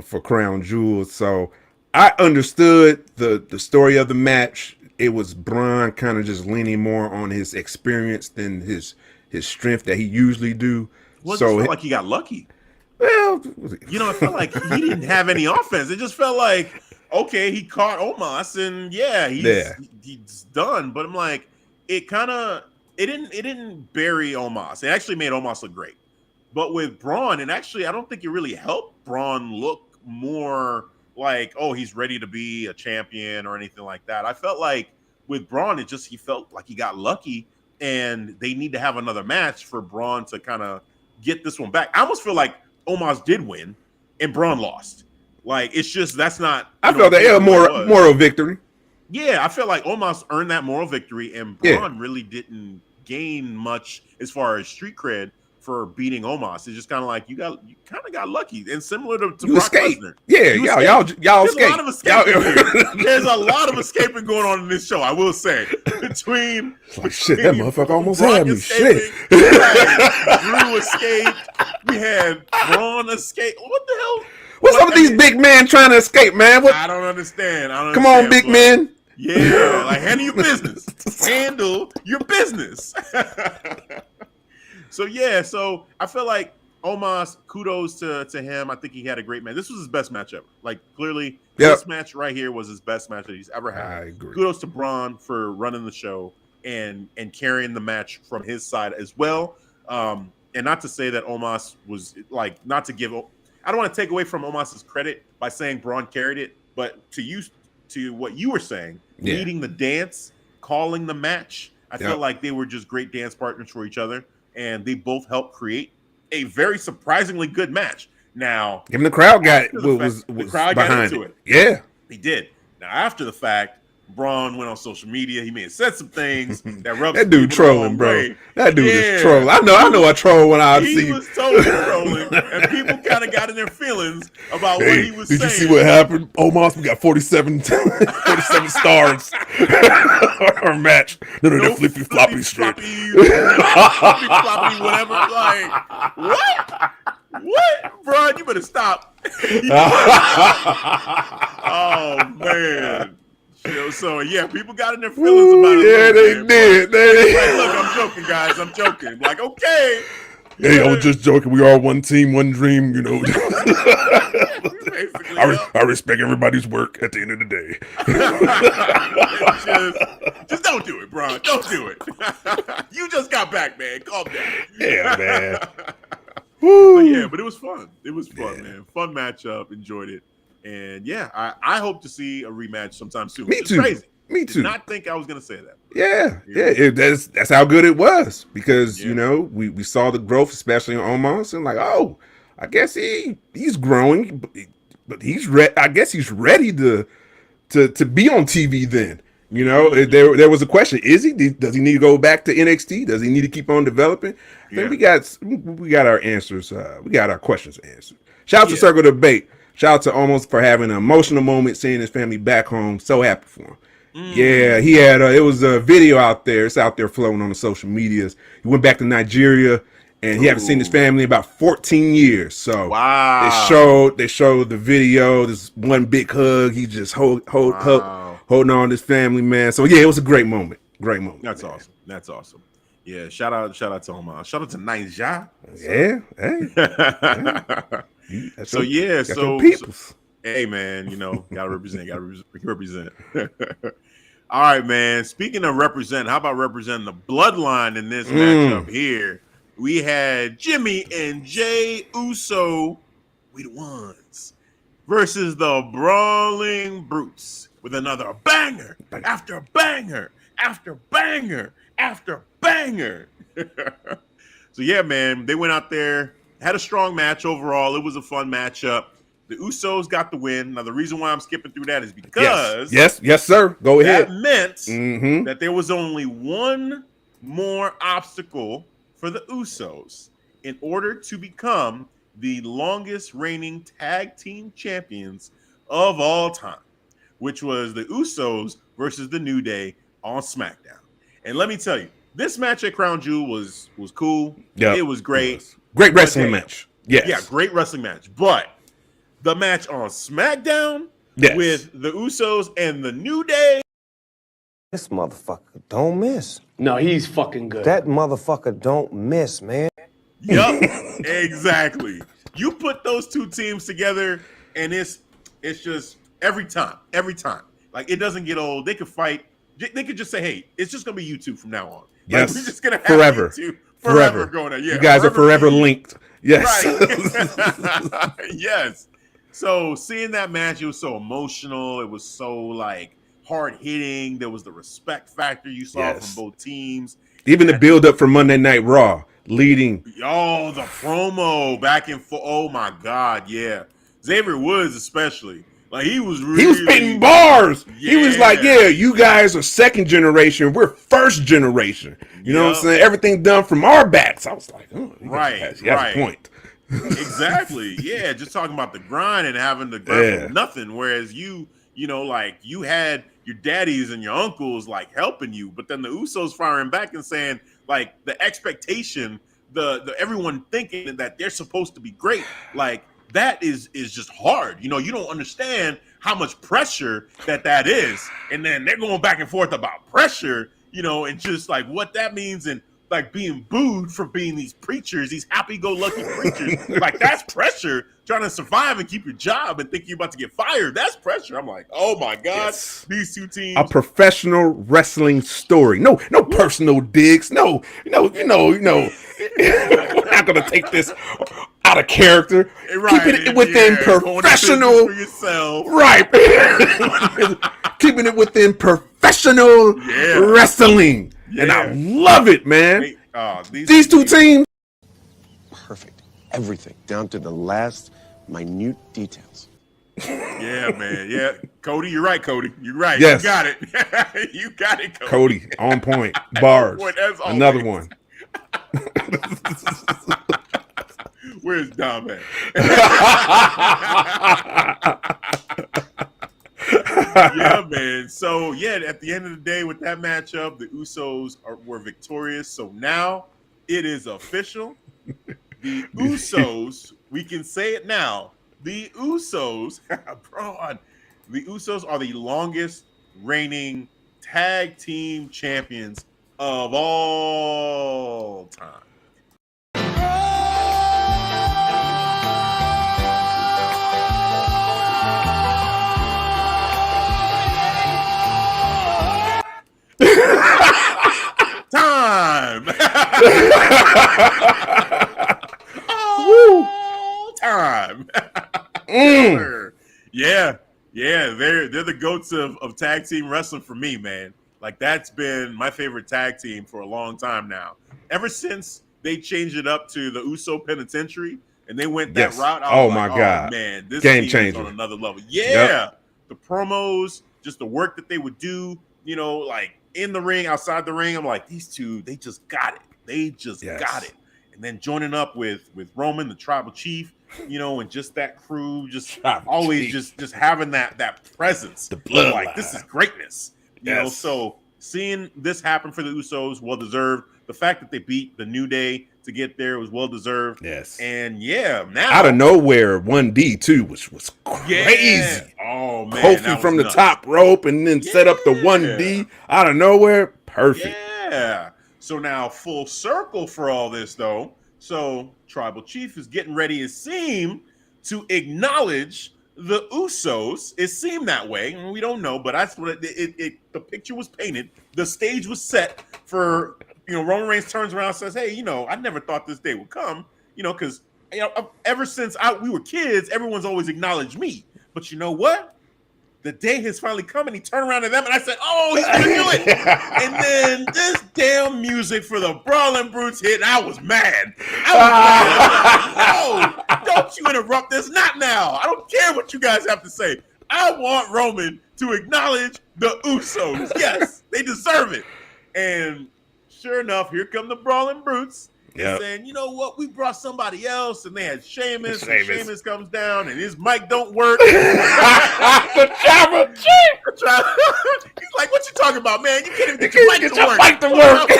for Crown Jewel. So I understood the story of the match. It was Braun kind of just leaning more on his experience than his strength that he usually do. Well, so it felt like he got lucky. Well, it felt like he didn't have any offense. It just felt like, okay, he caught Omos and he's done. But I'm like, it didn't bury Omos. It actually made Omos look great. But with Braun, and actually I don't think it really helped Braun look more like, oh, he's ready to be a champion or anything like that. I felt like with Braun, he felt like he got lucky, and they need to have another match for Braun to kind of get this one back. I almost feel like Omos did win and Braun lost. Like, it's just, that's not. I felt that moral victory. Yeah, I feel like Omos earned that moral victory, and Braun really didn't gain much as far as street cred for beating Omos. It's just kind of like you kind of got lucky, and similar to Brock Lesnar. Yeah, y'all escape. A lot of escaping. There's a lot of escaping going on in this show. I will say between shit, that motherfucker almost had me. Shit, Drew escaped. We had Braun escape. What the hell? What's up with these big men trying to escape, man? I don't understand. Come on, big men. Yeah, like handle your business. Handle your business. So I feel like Omos, kudos to him. I think he had a great match. This was his best match ever. Like, clearly, this match right here was his best match that he's ever had. I agree. Kudos to Braun for running the show and carrying the match from his side as well. And not to say that Omos was like, I don't want to take away from Omos's credit by saying Braun carried it, but to what you were saying, leading the dance, calling the match, I felt like they were just great dance partners for each other. And they both helped create a very surprisingly good match. Now, even the crowd got into it. Yeah, they did. Now, after the fact, Braun went on social media. He may have said some things that rubbed that dude trolling, bro. That dude is trolling. I know. I troll when I see. He was totally trolling, and people kind of got in their feelings about what he was saying. Did you see what happened? Omos, we got 47 stars. Our match. No, flippy floppy shit. Flippy floppy, whatever. Like, what, bro? You better stop. Oh man. So people got in their feelings about it. Yeah, they did. Like, look, I'm joking, guys. I'm joking. Like, okay. Hey, I was just joking. We are one team, one dream. I respect everybody's work at the end of the day. just don't do it, bro. Don't do it. You just got back, man. Calm down. Yeah, man. But it was fun. It was fun, man. Fun matchup. Enjoyed it. And I hope to see a rematch sometime soon. Me too. Crazy. Me too. Did not think I was gonna say that. Yeah. That's how good it was, because we saw the growth, especially on Omos, and like, oh, I guess he's growing, but he's I guess he's ready to be on TV. Then there was a question: is he? Does he need to go back to NXT? Does he need to keep on developing? I think we got our answers. We got our questions answered. Shout out to Circle Debate. Shout out to Omos for having an emotional moment, seeing his family back home. So happy for him. Yeah, he had it was a video out there. It's out there floating on the social medias. He went back to Nigeria, and he haven't seen his family in about 14 years. So they showed the video. This one big hug. He just holding on to his family, man. So it was a great moment. Great moment. That's awesome. Yeah, shout out to Omos. Shout out to Nigeria. Yeah. Hey. So Hey, man, gotta represent, represent. All right, man. Speaking of represent, how about representing the bloodline in this matchup here? We had Jimmy and Jay Uso, we the ones, versus the Brawling Brutes with another banger after banger after banger after banger. So, yeah, man, they went out there, had a strong match overall. It was a fun matchup. The Usos got the win. Now, the reason why I'm skipping through that is because yes, sir. Go ahead. That meant that there was only one more obstacle for the Usos in order to become the longest reigning tag team champions of all time, which was the Usos versus the New Day on SmackDown. And let me tell you, this match at Crown Jewel was cool. Yep, it was great. Great wrestling match. Yes. Yeah, great wrestling match. But the match on SmackDown with the Usos and the New Day. This motherfucker don't miss. No, he's fucking good. That motherfucker don't miss, man. Yup, exactly. You put those two teams together, and it's just every time. Like, it doesn't get old. They could fight. They could just say, "Hey, it's just gonna be you two from now on." Yes, like, we're just gonna have forever going on. Yeah, you guys are forever linked. Yes, right. Yes. So seeing that match, it was so emotional. It was so like hard hitting. There was the respect factor you saw from both teams. Even the build up for Monday Night Raw, leading. Oh, the promo back and forth. Oh my God, yeah. Xavier Woods especially. Like he was spitting bars. Yeah. He was like, "Yeah, you guys are second generation. We're first generation." You know what I'm saying? Everything done from our backs. I was like, "Oh, right, has a point." Exactly. Yeah, just talking about the grind and having the grind from nothing. Whereas you like you had your daddies and your uncles like helping you, but then the Usos firing back and saying like the expectation, the everyone thinking that they're supposed to be great, like that is just hard. You don't understand how much pressure that is, and then they're going back and forth about pressure, and just like what that means and. Like being booed for being these preachers, these happy-go-lucky preachers. Like that's pressure trying to survive and keep your job and think you're about to get fired. That's pressure. I'm like, oh my God, these two teams. A professional wrestling story. No personal digs. No. We're not gonna take this out of character. Right. Keeping it within professional. For yourself. Right. Keeping it within professional wrestling. Yeah. And I love it, man. These two teams. Perfect. Everything, down to the last minute details. Yeah, man. Yeah. Cody, you're right, Cody. You're right. Yes. You got it. You got it, Cody. On point. Bars. Another one. Where's Dom at? Yeah, man. So, at the end of the day with that matchup, the Usos were victorious. So now it is official. The Usos, we can say it now. The Usos, the Usos are the longest reigning tag team champions of all time. Time. Time. Yeah, they're the goats of tag team wrestling for me, man. Like that's been my favorite tag team for a long time now. Ever since they changed it up to the Uso Penitentiary and they went that route, I was God, man, this game team changer is on another level. Yeah, the promos, just the work that they would do, like in the ring, outside the ring. I'm like, these two, they just got it. They just got it. And then joining up with Roman, the tribal chief, and just that crew, just always just having that presence. The blood, like this is greatness. You know, so seeing this happen for the Usos, well deserved. The fact that they beat the New Day to get there was well deserved. Yes. And now out of nowhere, 1D too was crazy. Yeah. Oh man, Kofi from the top rope and then set up the 1D out of nowhere. Perfect. Yeah. So now full circle for all this though. So Tribal Chief is getting ready, it seems, to acknowledge the Usos, it seemed that way, and we don't know, but that's what the picture was painted. The stage was set for, Roman Reigns turns around and says, hey, I never thought this day would come, because ever since we were kids, everyone's always acknowledged me. But you know what? The day has finally come, and he turned around to them, and I said, oh, he's going to do it. And then this damn music for the Brawling Brutes hit, and I was mad. I was mad. No, don't you interrupt this. Not now. I don't care what you guys have to say. I want Roman to acknowledge the Usos. Yes, they deserve it. And sure enough, here come the Brawling Brutes. Yep. Saying, you know what, we brought somebody else, and they had Sheamus. And Sheamus comes down, and his mic don't work. The Java Chief. He's like, what you talking about, man? You can't even get your mic to work.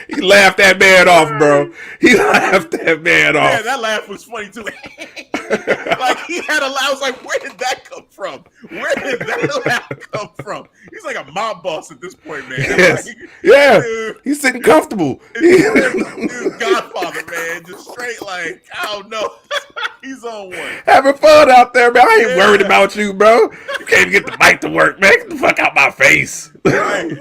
He laughed that man off, bro. He laughed that man off. Yeah, that laugh was funny, too. Like, he had a laugh. I was like, where did that come from? Where did that laugh come from? He's like a mob boss at this point, man. Yes. Like, yeah. Dude, he's sitting comfortable. Dude, Godfather, man. Just straight like, I don't know. He's on one. Having fun out there, man. I ain't worried about you, bro. You can't even get the mic to work, man. Get the fuck out my face. Right.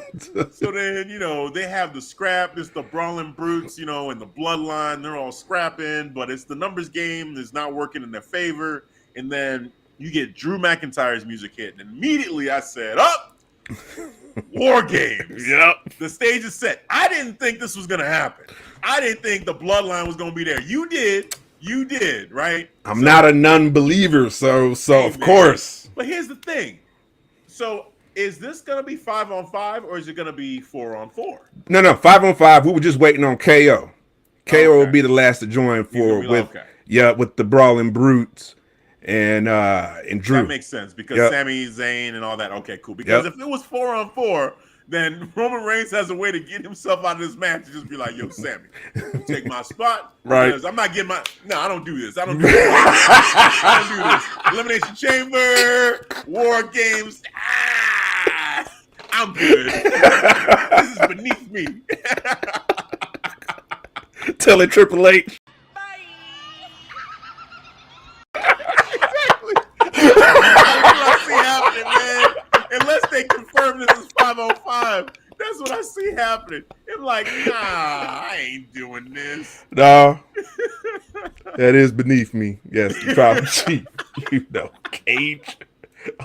So then, they have the scrap. It's the Brawling Brutes, and the Bloodline. They're all scrapping, but it's the numbers game that's not working in their favor. And then you get Drew McIntyre's music hit. And immediately I said, War Games. Yep. The stage is set. I didn't think this was going to happen. I didn't think the Bloodline was going to be there. You did, right? I'm not a non-believer, so of course. But here's the thing. So is this going to be 5-on-5 or is it going to be 4-on-4? No, 5-on-5. We were just waiting on KO. KO will be the last to join with the Brawling Brutes and Drew. That makes sense because Sami Zayn and all that. Okay, cool. Because if it was 4-on-4, then Roman Reigns has a way to get himself out of this match to just be like, yo, Sami, you take my spot. Right. I'm not getting I don't do this. I don't do this. Elimination Chamber, War Games. I'm good. This is beneath me. Tell it Triple H. Exactly. That's what I see happening, man. Unless they confirm this is 5-on-5, that's what I see happening. I'm like, nah, I ain't doing this. No. That is beneath me. Yes, the Tribal Chief. Cage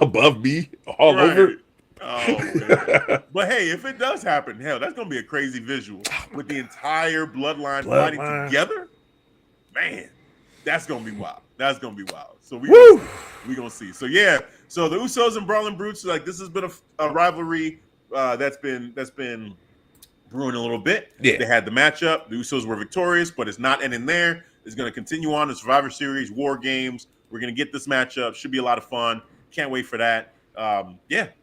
above me, all over. Oh, man. But hey, if it does happen, hell, that's gonna be a crazy visual with the entire bloodline fighting together. Man, that's gonna be wild. That's gonna be wild. So we gonna see. So yeah, so the Usos and Brawling Brutes, like this has been a rivalry that's been brewing a little bit. Yeah. They had the matchup. The Usos were victorious, but it's not ending there. It's gonna continue on the Survivor Series, War Games. We're gonna get this matchup. Should be a lot of fun. Can't wait for that.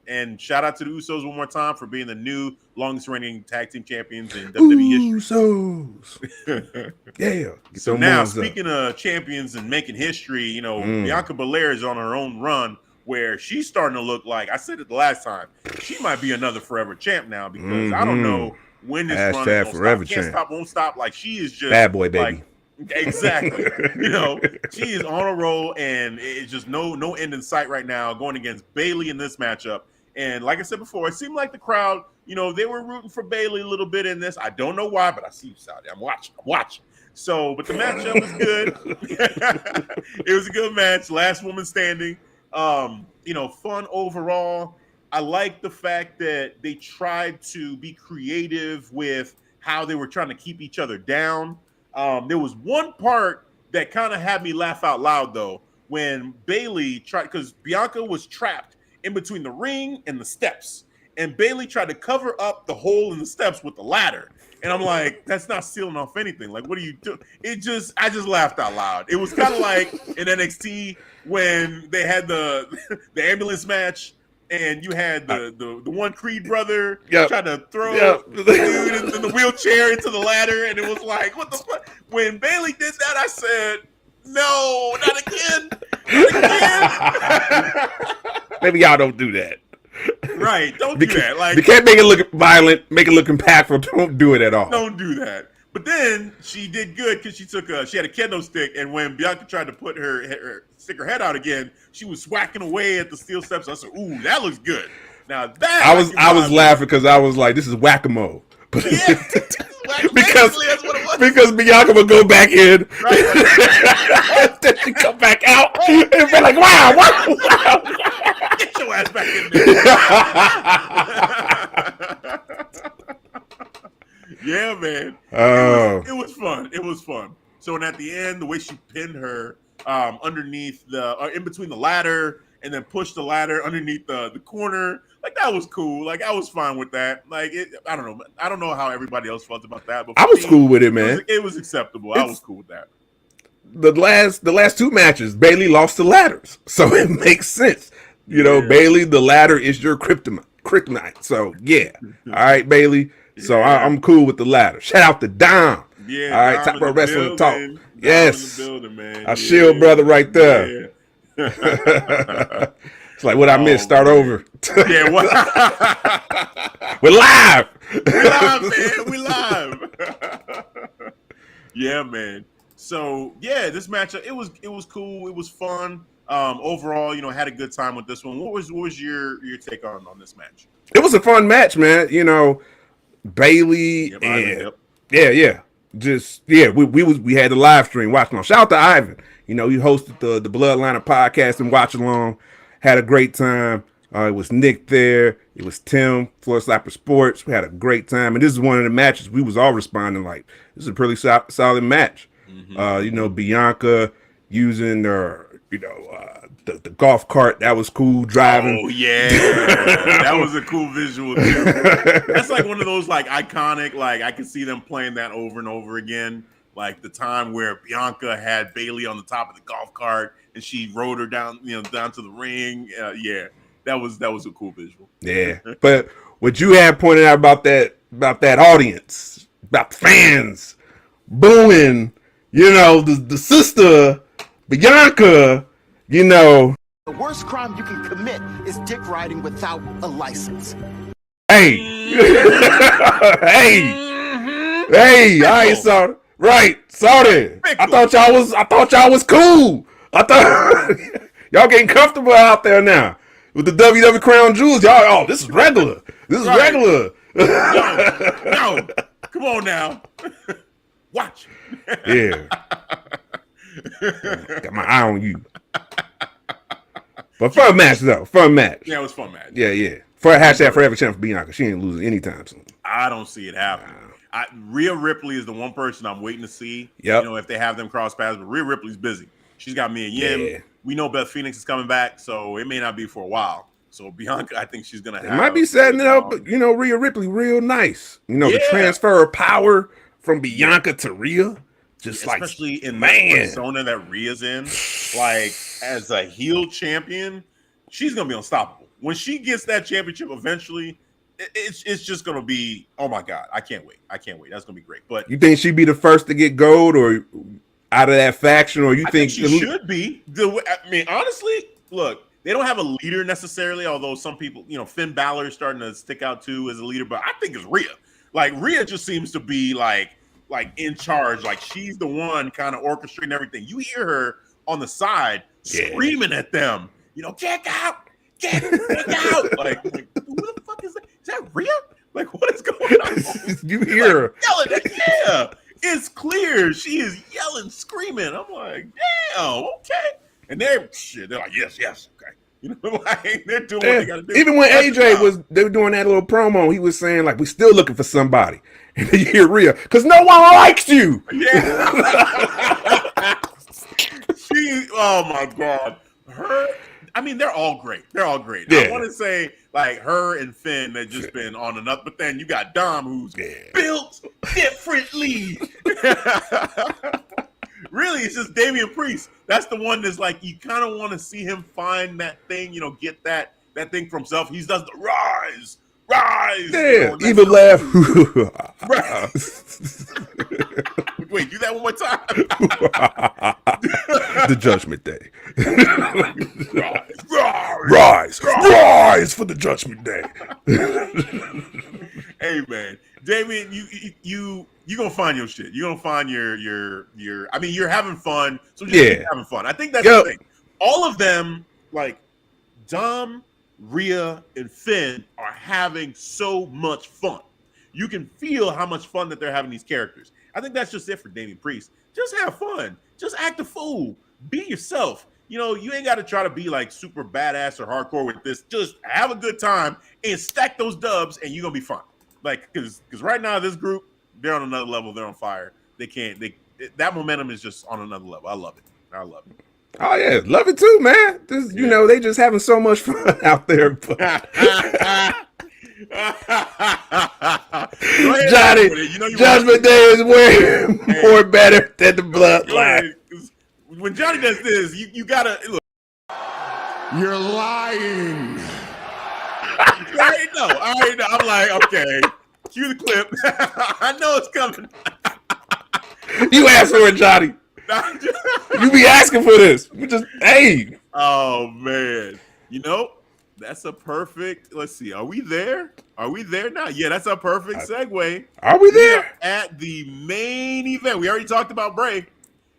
And shout out to the Usos one more time for being the new longest reigning tag team champions in WWE history. Usos. Yeah. So now, speaking of champions and making history, Bianca Belair is on her own run where she's starting to look like, I said it the last time, she might be another forever champ now because I don't know when this run is forever stop. Can't stop, won't stop. Like she is just bad boy, baby. Like, exactly. She is on a roll and it's just no end in sight right now going against Bayley in this matchup. And like I said before, it seemed like the crowd, they were rooting for Bayley a little bit in this. I don't know why, but I see you, Saudi. I'm watching. So, but the matchup was good. It was a good match. Last woman standing. Fun overall. I like the fact that they tried to be creative with how they were trying to keep each other down. There was one part that kind of had me laugh out loud, though, when Bayley tried, because Bianca was trapped in between the ring and the steps, and Bayley tried to cover up the hole in the steps with the ladder. And I'm like, that's not sealing off anything. Like, what are you doing? I just laughed out loud. It was kind of like in NXT when they had the ambulance match. And you had the one Creed brother trying to throw the dude in the wheelchair into the ladder, and it was like, what the fuck? When Bayley did that, I said, no, not again. Not again. Maybe y'all don't do that. Right, don't do that. Like, you can't make it look violent, make it look impactful. Don't do it at all. Don't do that. But then she did good because she had a kendo stick, and when Bianca tried to put stick her head out again, she was whacking away at the steel steps. I said, "Ooh, that looks good." Now that I was laughing because I was like, "This is whack-a-mole." Yeah, because that's what it was. Because Bianca would go back in, right. Then she come back out and be like, "Wow, wow, wow." Get your ass back in there. Yeah, man. It was fun. It was fun. So, and at the end, the way she pinned her underneath in between the ladder, and then pushed the ladder underneath the corner, like that was cool. Like I was fine with that. Like I don't know. I don't know how everybody else felt about that, but I was cool with it, man. It was acceptable. I was cool with that. The last two matches, Bayley lost the ladders, so it makes sense. You know, Bayley, the ladder is your kryptonite. So yeah, all right, Bayley. So I'm cool with the ladder. Shout out to Dom. Yeah, all right, Top Rope Wrestling Talk. Dom Yes, in the building, man. Our shield brother right there. Yeah. It's like what I missed. Start over. Yeah, what? We're live. We live, man. We live. Yeah, man. So yeah, this matchup it was cool. It was fun. Overall, had a good time with this one. What was your take on this match? It was a fun match, man. Bayley and we had the live stream watching on. Shout out to Ivan. He hosted the Bloodline podcast and watch along. Had a great time. It was Nick there. It was Tim, Floor Slapper Sports. We had a great time. And this is one of the matches we was all responding like, this is a pretty solid match. Mm-hmm. Bianca using her, the golf cart. That was cool driving. Oh, yeah. That was a cool visual, too. That's like one of those, like, iconic, like, I can see them playing that over and over again. Like the time where Bianca had Bayley on the top of the golf cart and she rode her down, down to the ring. Yeah, that was a cool visual. Yeah, but what you had pointed out about that audience, about the fans booing, the sister Bianca, The worst crime you can commit is dick riding without a license. Hey, hey, I saw it. Right, sorry. I thought y'all was cool. I thought y'all getting comfortable out there now with the WWE Crown Jewels. Y'all, this is regular. This is regular. No, come on now. Watch. Yeah. Got my eye on you. But fun match though. Fun match. Yeah, it was a fun match. Yeah. For a hashtag forever champ for Bianca. She ain't losing anytime soon. I don't see it happening. Rhea Ripley is the one person I'm waiting to see. Yep. If they have them cross paths, but Rhea Ripley's busy. She's got Mia Yim. Yeah. We know Beth Phoenix is coming back, so it may not be for a while. So Bianca, I think she's gonna have. It might be setting it up, but Rhea Ripley real nice. The transfer of power from Bianca to Rhea, especially in that persona that Rhea's in, like as a heel champion, she's gonna be unstoppable. When she gets that championship eventually. It's just gonna be, oh my god, I can't wait. That's gonna be great. But you think she'd be the first to get gold or out of that faction, or you think she should be? Honestly, look, they don't have a leader necessarily, although some people, Finn Balor is starting to stick out too as a leader, but I think it's Rhea. Like Rhea just seems to be like in charge, like she's the one kind of orchestrating everything. You hear her on the side screaming at them, kick out. Get out! Like, who the fuck is that? Is that Rhea? Like, what is going on? You hear her yelling? Yeah, it's clear. She is yelling, screaming. I'm like, damn, okay. And they're like, yes, okay. Like they're doing what they got to do. Even when they were doing that little promo, he was saying like, we're still looking for somebody. And then you hear Rhea, because no one likes you. Yeah. Oh my god, they're all great. They're all great. Yeah. I want to say like her and Finn have just been on and up, but then you got Dom who's built differently. Really, it's just Damian Priest. That's the one that's like you kind of want to see him find that thing, get that thing for himself. He does the rise. Yeah, even laugh. Wait, do that one more time. The Judgment Day. Rise for the Judgment Day. Hey man, Damian, you're gonna find your shit. You're gonna find your. I mean, you're having fun, so just keep having fun. I think that's the thing. All of them, like Dom, Rhea, and Finn, are having so much fun. You can feel how much fun that they're having these characters. I think that's just it for Damian Priest. Just have fun. Just act a fool. Be yourself. You know, you ain't got to try to be like super badass or hardcore with this. Just have a good time and stack those dubs, and you're gonna be fine. Like, because right now this group, they're on another level. They're on fire. That momentum is just on another level. I love it. Oh yeah, love it too, man. You know, they just having so much fun out there. But... Johnny, Judgment Day is way more better than the Bloodline. When Johnny does this, you gotta look. You're lying. I already know. I'm like, okay, cue the clip. I know it's coming. You asked for it, Johnny. You be asking for this. You just, hey. Oh man, you know that's a perfect. Let's see. Are we there? Are we there now? Yeah, that's a perfect segue. Are we there? We are at the main event. We already talked about Bray,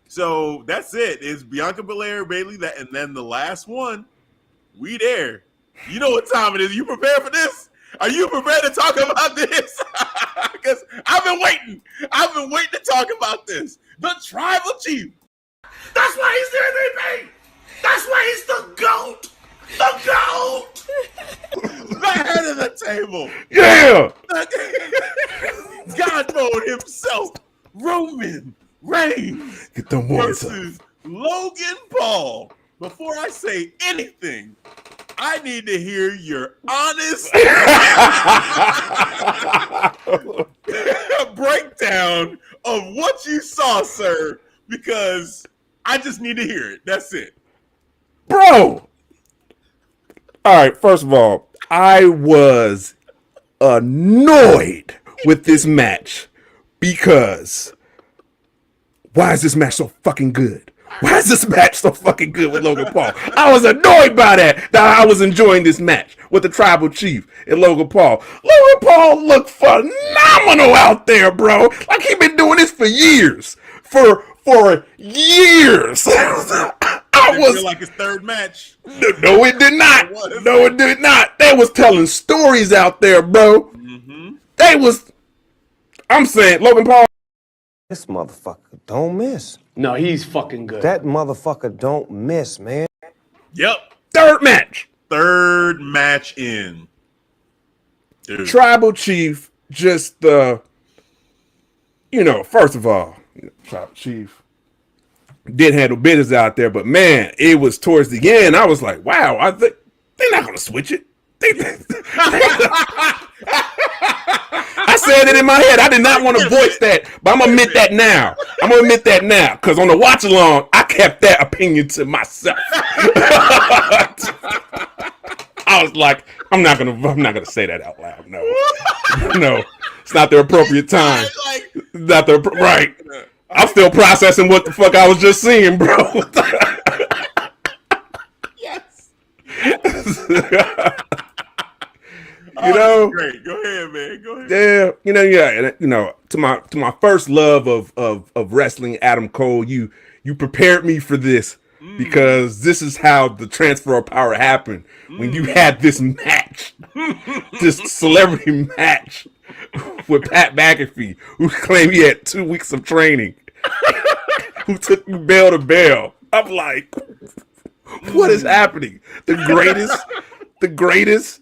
so that's it. It's Bianca Belair, Bayley, and then the last one. We there. You know what time it is. You prepared for this? Are you prepared to talk about this? Because I've been waiting. I've been waiting to talk about this. The Tribal Chief. That's why he's the MVP. That's why he's the GOAT. The GOAT. The head of the table. Yeah. God mode himself. Roman Reigns. Get them boys versus Logan Paul. Before I say anything, I need to hear your honest breakdown of what you saw, sir, because I just need to hear it. That's it. Bro. All right, first of all, I was annoyed with this match because why is this match so fucking good? Why is this match so fucking good with Logan Paul? I was annoyed by that I was enjoying this match with the Tribal Chief and Logan Paul. Logan Paul looked phenomenal out there, bro. Like he been doing this for years. For years. I feel like his third match. No, it did not. No, it did not. They was telling stories out there, bro. Mm-hmm. I'm saying, Logan Paul. This motherfucker don't miss. No, he's fucking good. That motherfucker don't miss, man. Yep. Third match in. Dude. Tribal Chief, just first of all, Tribal Chief did handle business out there, but man, it was towards the end. I was like, wow, I think they're not gonna switch it. I said it in my head. I did not want to voice that, but I'm gonna admit that now. Because on the watch along, I kept that opinion to myself. I was like, I'm not gonna say that out loud. No, it's not the appropriate time. Not the right. I'm still processing what the fuck I was just seeing, bro. Yes. Great. Go ahead, man. Go ahead. Yeah, to my first love of wrestling, Adam Cole, you prepared me for this because this is how the transfer of power happened when you had this match, this celebrity match with Pat McAfee, who claimed he had 2 weeks of training, who took you bell to bell. I'm like, what is happening? The greatest.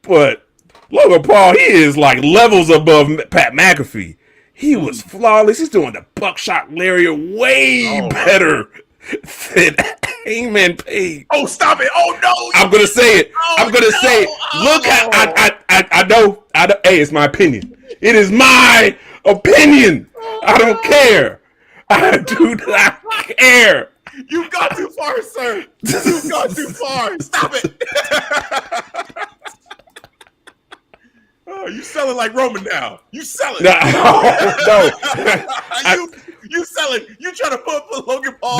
But Logan Paul, he is like levels above Pat McAfee. He was flawless. He's doing the buckshot lariat way better than Hangman Page. Oh, stop it! Oh no! I'm gonna say it. Look, I know. Hey, it's my opinion. It is my opinion. I don't care. I do not care. You've gone too far, sir. You've gone too far. Stop it. Oh, you selling like Roman now. You selling. No. You selling. You trying to put Logan Paul.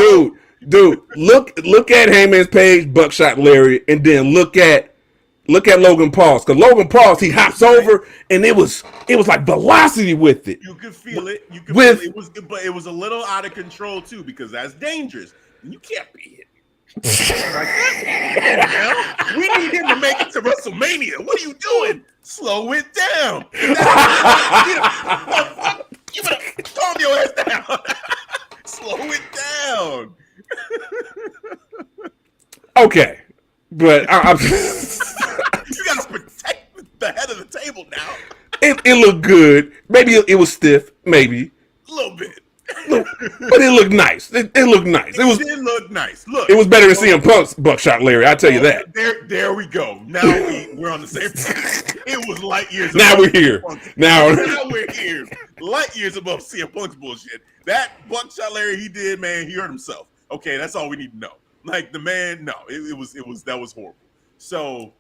Dude, look at Heyman's Page, buckshot lariat, and then look at Look at Logan Paul's, because Logan Paul's, he hops over, and it was like velocity with it. You could feel it. You could feel it. But it was a little out of control too, because that's dangerous. You can't be hit. Like, we need him to make it to WrestleMania. What are you doing? Slow it down. You better calm your ass down. Slow it down. Okay, but you gotta protect the head of the table now. It looked good. Maybe it was stiff. Maybe a little bit. But it looked nice. It looked nice. It did look nice. Look, it was better than CM Punk's buckshot, Larry. I tell you that. There we go. Now we're on the same page. It was light years. Now we're here. Now we're here. Light years above CM Punk's bullshit. That buckshot Larry he did, man, he hurt himself. Okay, that's all we need to know. Like the man, no, it was that was horrible. So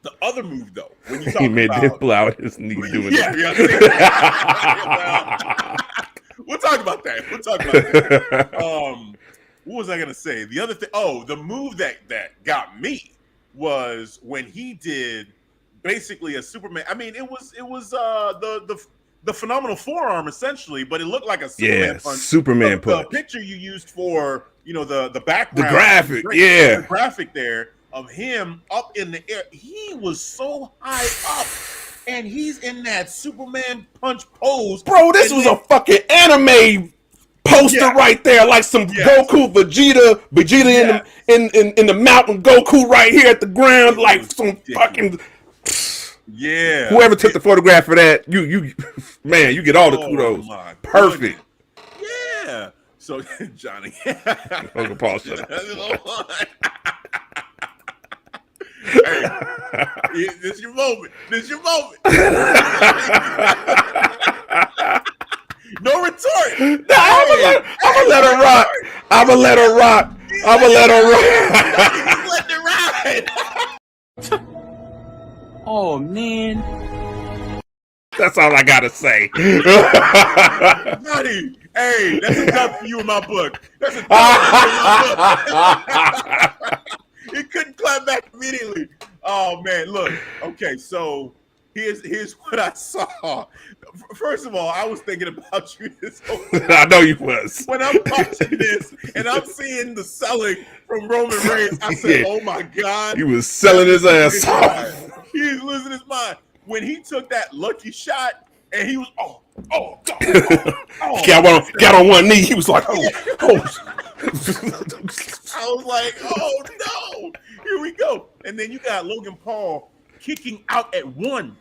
the other move though, when you talk he made about pull out his knee doing yeah, we'll talk about that. What was I gonna say? The other thing, the move that got me was when he did basically a Superman. I mean, it was the phenomenal forearm essentially, but it looked like a Superman punch. Superman punch. The picture you used for the background, the graphic, the graphic there of him up in the air. He was so high up. And he's in that Superman punch pose. Bro, this was a fucking anime poster right there. Like some Goku, Vegeta in the mountain, Goku right here at the ground. Like some fucking... Yeah. Whoever took the photograph for that, you man, you get all the kudos. Perfect. Yeah. So, Johnny. Logan Paul, shut up. Hey, this is your moment. No retort. No, I'm gonna let her rock. I'm gonna let her rock. He's letting it ride. Oh man. That's all I gotta say. Johnny, hey, that's a dub for you in my book. He couldn't clap back immediately. Oh man, look. Okay, so here's what I saw. First of all, I was thinking about you this whole time. I know you was. When I'm watching this and I'm seeing the selling from Roman Reigns, I said, "Oh my God!" He was selling his ass off. He's losing his mind when he took that lucky shot, and he was got on one knee. He was like, oh. I was like, oh no, here we go. And then you got Logan Paul kicking out at one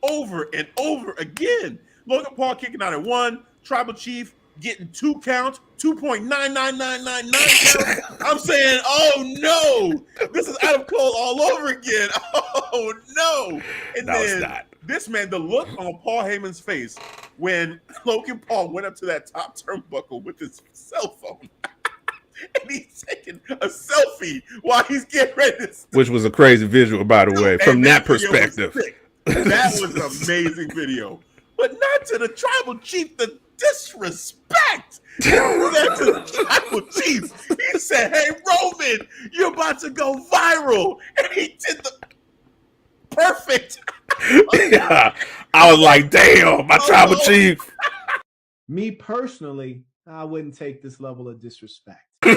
over and over again. Logan Paul kicking out at one, Tribal Chief getting 2 counts, 2.99999 counts. I'm saying, oh no, this is Adam Cole all over again. Oh no. And no, then it's not. This man, the look on Paul Heyman's face when Logan Paul went up to that top turnbuckle with his cell phone. And he's taking a selfie while he's getting ready to which was a crazy visual, by the way, from that perspective. That was an amazing video. But not to the Tribal Chief, the disrespect. That to the Tribal Chief. He said, hey, Roman, you're about to go viral. And he did the perfect. Yeah. I was like, damn, my Tribal Chief. Me personally, I wouldn't take this level of disrespect. And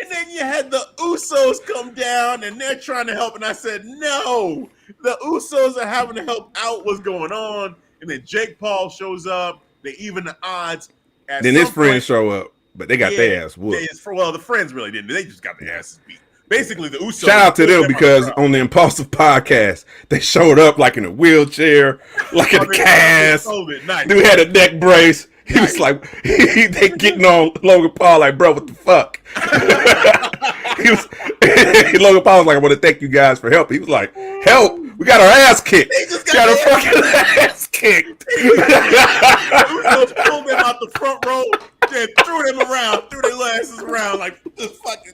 then you had the Usos come down and they're trying to help. And I said, no, the Usos are having to help out what's going on. And then Jake Paul shows up. They even the odds. Then his friends show up, but they got their ass whooped. Well, the friends really didn't. They just got their asses beat. Basically, the Usos. Shout out to them because on the Impulsive podcast, they showed up like in a wheelchair, like in a cast. Nice. Dude had a neck brace. He was like, they getting on Logan Paul like, bro, what the fuck? Logan Paul was like, I want to thank you guys for help. He was like, help? We got our ass kicked. They just got our fucking ass kicked. Usos pulled them out the front row and threw them around, threw their asses around like, just fucking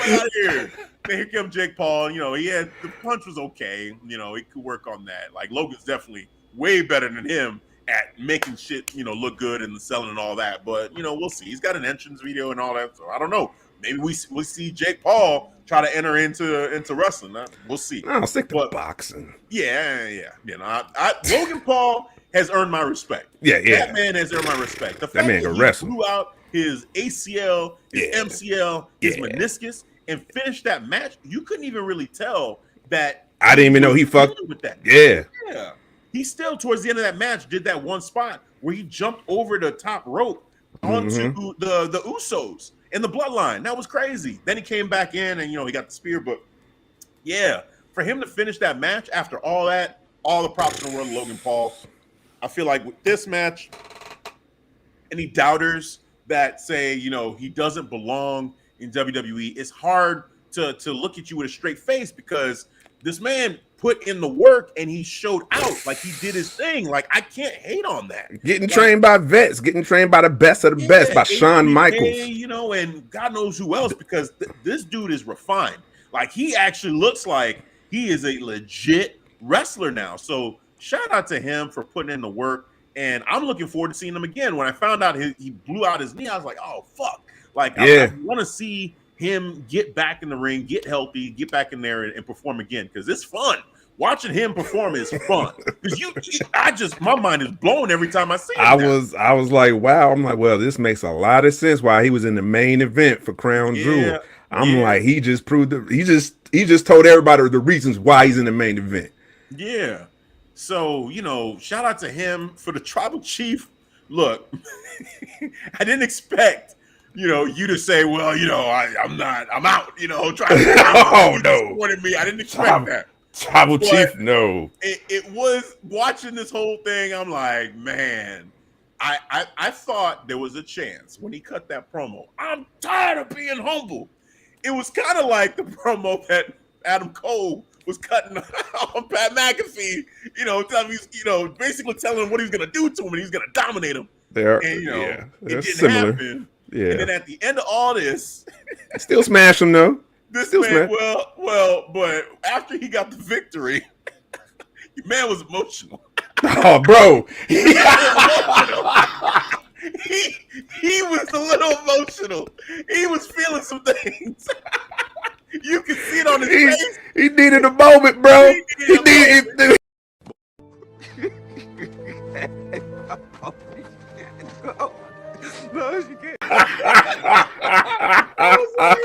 get out of here. Then here comes Jake Paul. The punch was okay. He could work on that. Like, Logan's definitely way better than him at making shit, look good and the selling and all that. But, we'll see. He's got an entrance video and all that. So I don't know. maybe we see Jake Paul try to enter into wrestling. We'll see. No, stick to boxing. Yeah. You know, Logan Paul has earned my respect. Yeah. That man has earned my respect. The fact man that can he wrestle. blew out his ACL, his MCL, his meniscus, and finished that match, you couldn't even really tell that. I didn't even know he fucked with that. Yeah. He still, towards the end of that match, did that one spot where he jumped over the top rope onto the Usos and the Bloodline. That was crazy. Then he came back in and, he got the spear. But, yeah, for him to finish that match after all that, all the props in the world of Logan Paul, I feel like with this match, any doubters that say, he doesn't belong in WWE, it's hard to look at you with a straight face because this man put in the work and he showed out. Like, he did his thing. Like, I can't hate on that. Getting trained by vets, getting trained by the best of the best, by Shawn Michaels. And God knows who else, because this dude is refined. Like, he actually looks like he is a legit wrestler now. So shout out to him for putting in the work. And I'm looking forward to seeing him again. When I found out he blew out his knee, I was like, oh, fuck. Like, I want to see him get back in the ring, get healthy, get back in there and perform again, because it's fun. Watching him perform is fun. Because my mind is blown every time I see him. I was like, wow. I'm like, well, this makes a lot of sense why he was in the main event for Crown Jewel. I'm like, he just proved he just told everybody the reasons why he's in the main event. Yeah. So, shout out to him for the Tribal Chief. Look, I didn't expect you to say, well, I'm out, trying to oh no. Wanted me. I didn't expect that. Tribal Chief, no. It was watching this whole thing, I'm like, man, I thought there was a chance when he cut that promo. I'm tired of being humble. It was kind of like the promo that Adam Cole was cutting on Pat McAfee, basically telling him what he was gonna do to him and he was gonna dominate him. It didn't happen. Yeah. And then at the end of all this, still smash him though. But after he got the victory, the man was emotional. Oh, bro. He was a little emotional. He was feeling some things. You can see it on his face. He needed a moment, bro. He needed No, she can't. I was like,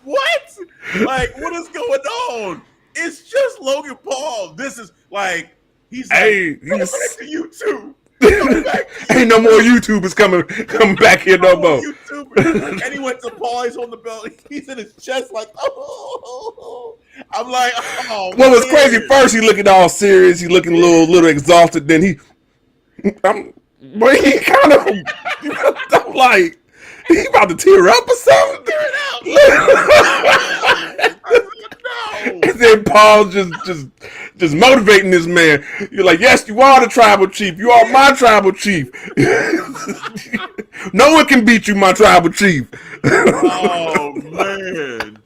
what? Like, what is going on? It's just Logan Paul. This is like, he's like, go back to YouTube. Ain't no more YouTubers coming back here no more. And he went to Paul. He's on the belt. He's in his chest like, oh. I'm like, oh. What was crazy? First, he looking all serious. He looking a little exhausted. Then he kind of, I'm like, he about to tear up or something. And then Paul just motivating this man. You're like, yes, you are the tribal chief. You are my tribal chief. No one can beat you, my tribal chief. Oh man,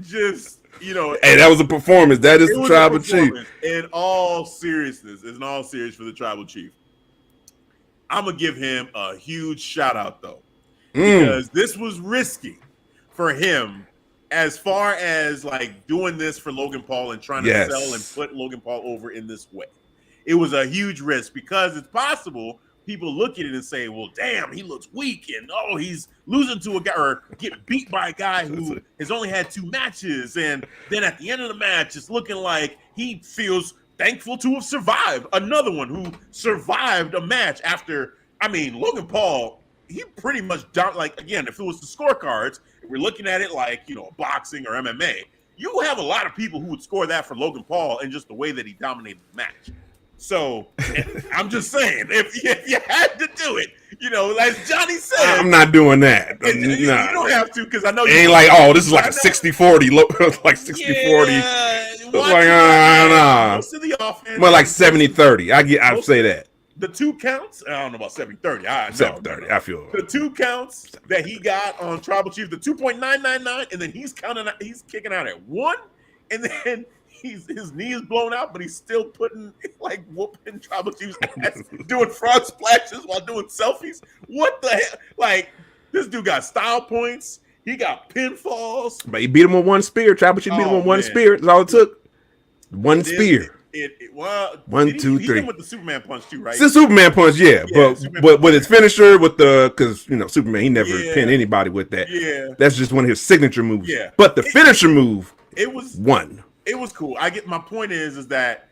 hey, that was a performance. That is the tribal chief. In all seriousness, for the tribal chief, I'm gonna give him a huge shout out though, because this was risky for him. As far as like doing this for Logan Paul and trying to sell and put Logan Paul over in this way, it was a huge risk, because it's possible people look at it and say, well, damn, he looks weak, and he's losing to a guy or getting beat by a guy who has only had 2 matches. And then at the end of the match, it's looking like he feels thankful to have survived. Another one who survived a match after, Logan Paul, he pretty much, like, again, if it was the scorecards, if we're looking at it like, boxing or MMA, you have a lot of people who would score that for Logan Paul and just the way that he dominated the match. So I'm just saying, if you had to do it, as Johnny said, I'm not doing that. You don't have to, because I know it ain't like, this is like a 60-40, like 60-40. Nah. Most of the offense, more like 70-30. I'd say that. The 2 counts, I don't know about 70-30. 70-30, I feel. The 2 counts that he got on Tribal Chief, the 2.999, and then he's kicking out at 1, and then his knee is blown out, but he's still whooping Tribal Chief's ass, doing frog splashes while doing selfies. What the hell? Like, This dude got style points. He got pinfalls. But he beat him with one spear. Tribal Chief beat him with one man. spear. That's all it took. One spear. Well, one, he, two, he three. hit him with the Superman punch too, right? It's the Superman punch, yeah. Superman but with his finisher, with the because Superman, he never pinned anybody with that. Yeah, that's just one of his signature moves. Yeah, but the finisher move, it was one. It was cool. I get my point is that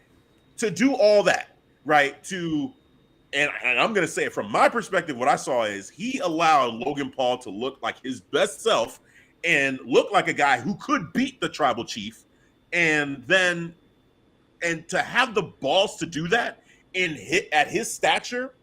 to do all that, right? And I'm gonna say it from my perspective, what I saw is he allowed Logan Paul to look like his best self and look like a guy who could beat the Tribal Chief, and to have the balls to do that and hit at his stature,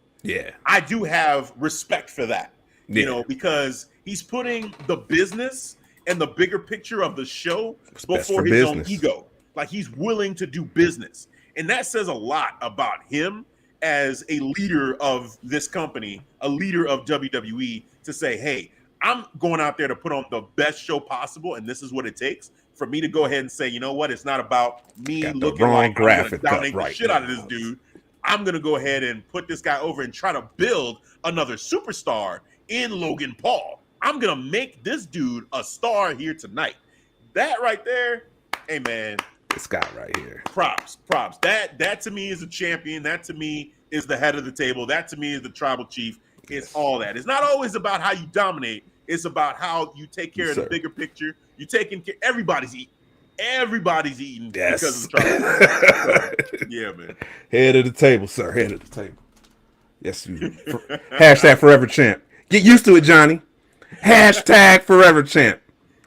I do have respect for that. Because he's putting the business and the bigger picture of the show before his own ego. Like, he's willing to do business, and that says a lot about him as a leader of this company, a leader of WWE, to say, hey, I'm going out there to put on the best show possible, and this is what it takes for me to go ahead and say, you know what, it's not about me looking like I'm going to dominate the shit out of this dude. I'm going to go ahead and put this guy over and try to build another superstar in Logan Paul. I'm going to make this dude a star here tonight. That right there, hey, man. This guy right here. Props. That to me is a champion. That to me is the head of the table. That to me is the Tribal Chief. It's all that. It's not always about how you dominate. It's about how you take care of the bigger picture. You taking care. Everybody's eating. Everybody's eating because of the Tribal Chief. Yeah, man. Head of the table, sir. Head of the table. Yes, you. Hashtag forever champ. Get used to it, Johnny. Hashtag forever champ.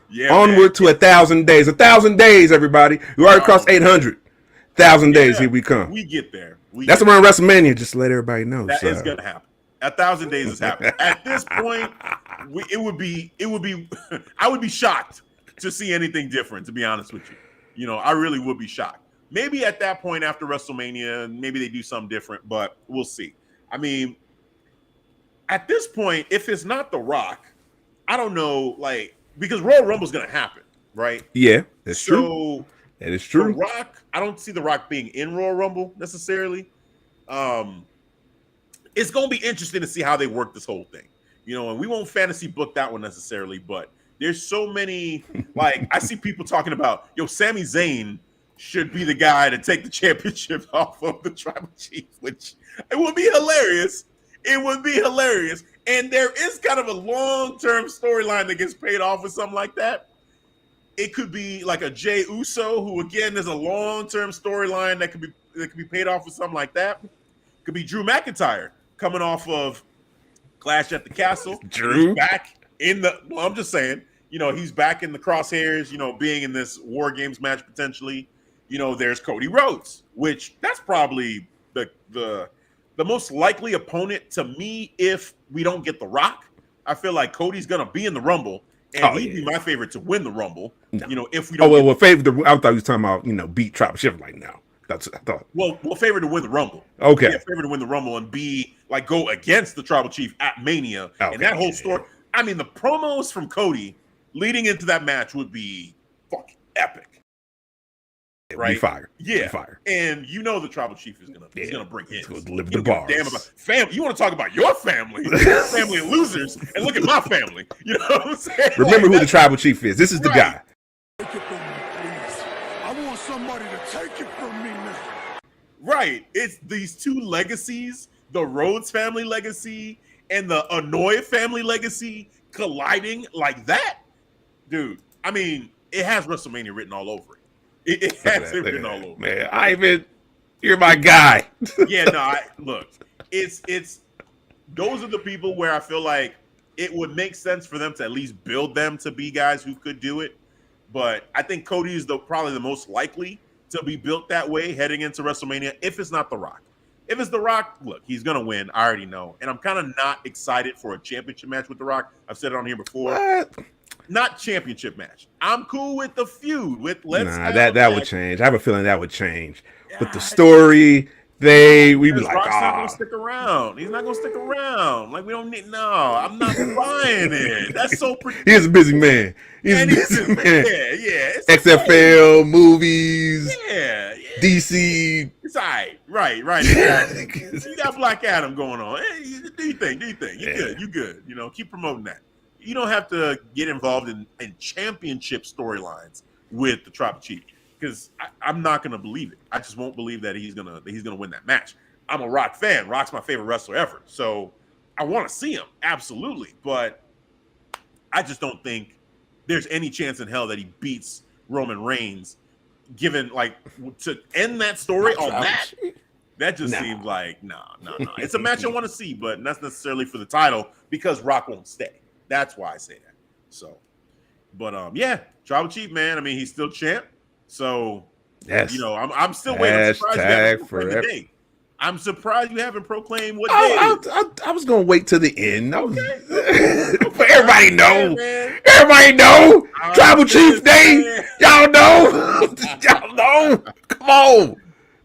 Yeah, onward to 1,000 days. 1,000 days, everybody. We already crossed 800. 1,000 days. Here we come. We get there. That's around WrestleMania. Just to let everybody know. That is gonna happen. 1,000 days is happening. At this point, it would be. I would be shocked to see anything different. To be honest with you, I really would be shocked. Maybe at that point after WrestleMania, maybe they do something different, but we'll see. I mean, at this point, if it's not The Rock, I don't know, because Royal Rumble's going to happen, right? Yeah, that's true. That is true. The Rock, I don't see The Rock being in Royal Rumble necessarily. It's going to be interesting to see how they work this whole thing. And we won't fantasy book that one necessarily, but there's so many, I see people talking about, Sami Zayn should be the guy to take the championship off of the Tribal Chief, which it would be hilarious. It would be hilarious. And there is kind of a long-term storyline that gets paid off with something like that. It could be like a Jey Uso, who again is a long-term storyline that could be paid off with something like that. Could be Drew McIntyre coming off of Clash at the Castle. Drew back in the. Well, I'm just saying, he's back in the crosshairs. Being in this War Games match potentially. There's Cody Rhodes, which that's probably the most likely opponent to me if we don't get The Rock. I feel like Cody's gonna be in the Rumble, and he'd be my favorite to win the Rumble. No. If we don't. Favorite. I thought you were talking about beat Tribal Chief. No, that's what I thought. Well, favorite to win the Rumble. Okay, yeah, favorite to win the Rumble and be go against the Tribal Chief at Mania, and that whole story. I mean, the promos from Cody leading into that match would be fucking epic. Right, be fire. Yeah, be fire. And the Tribal Chief is gonna bring his. He's gonna live the bars. Damn about family. You want to talk about your family, family of losers, and look at my family. You know what I'm saying? Remember who the Tribal Chief is. This is the guy. Take it from me, please. I want somebody to take it from me now. Right. It's these two legacies: the Rhodes family legacy and the Anoa'i family legacy colliding like that, dude. I mean, it has WrestleMania written all over it. It has it written all over. Man, Ivan, you're my guy. Yeah, no, look, it's those are the people where I feel like it would make sense for them to at least build them to be guys who could do it. But I think Cody is probably the most likely to be built that way heading into WrestleMania if it's not The Rock. If it's The Rock, look, he's going to win. I already know. And I'm kind of not excited for a championship match with The Rock. I've said it on here before. What? Not championship match. I'm cool with the feud. That would change. I have a feeling that would change. But the story, we'd be like, Rock's not gonna stick around. He's not gonna stick around. We don't need. No, I'm not buying it. That's so. He's a busy man. He's a busy man. Yeah. XFL movies. Yeah. DC. It's all right. Right. You got Black Adam going on. Hey, do you think? You good. You good. Keep promoting that. you don't have to get involved in championship storylines with the Tribal Chief, because I'm not gonna believe it. I just won't believe that he's gonna win that match. I'm a Rock fan. Rock's my favorite wrestler ever, so I want to see him absolutely, but I just don't think there's any chance in hell that he beats Roman Reigns. Given like to end that story on that. That just seems like no. It's a match I want to see, but not necessarily for the title because Rock won't stay. That's why I say that. So, but yeah, Tribal Chief, man. I mean, he's still champ. So, you know, I'm still waiting. I'm surprised you haven't proclaimed the date. I'm surprised you haven't proclaimed what day. I was gonna wait till the end. But everybody know. Everybody know. Tribal Chief Day. Y'all know. Y'all know. Come on.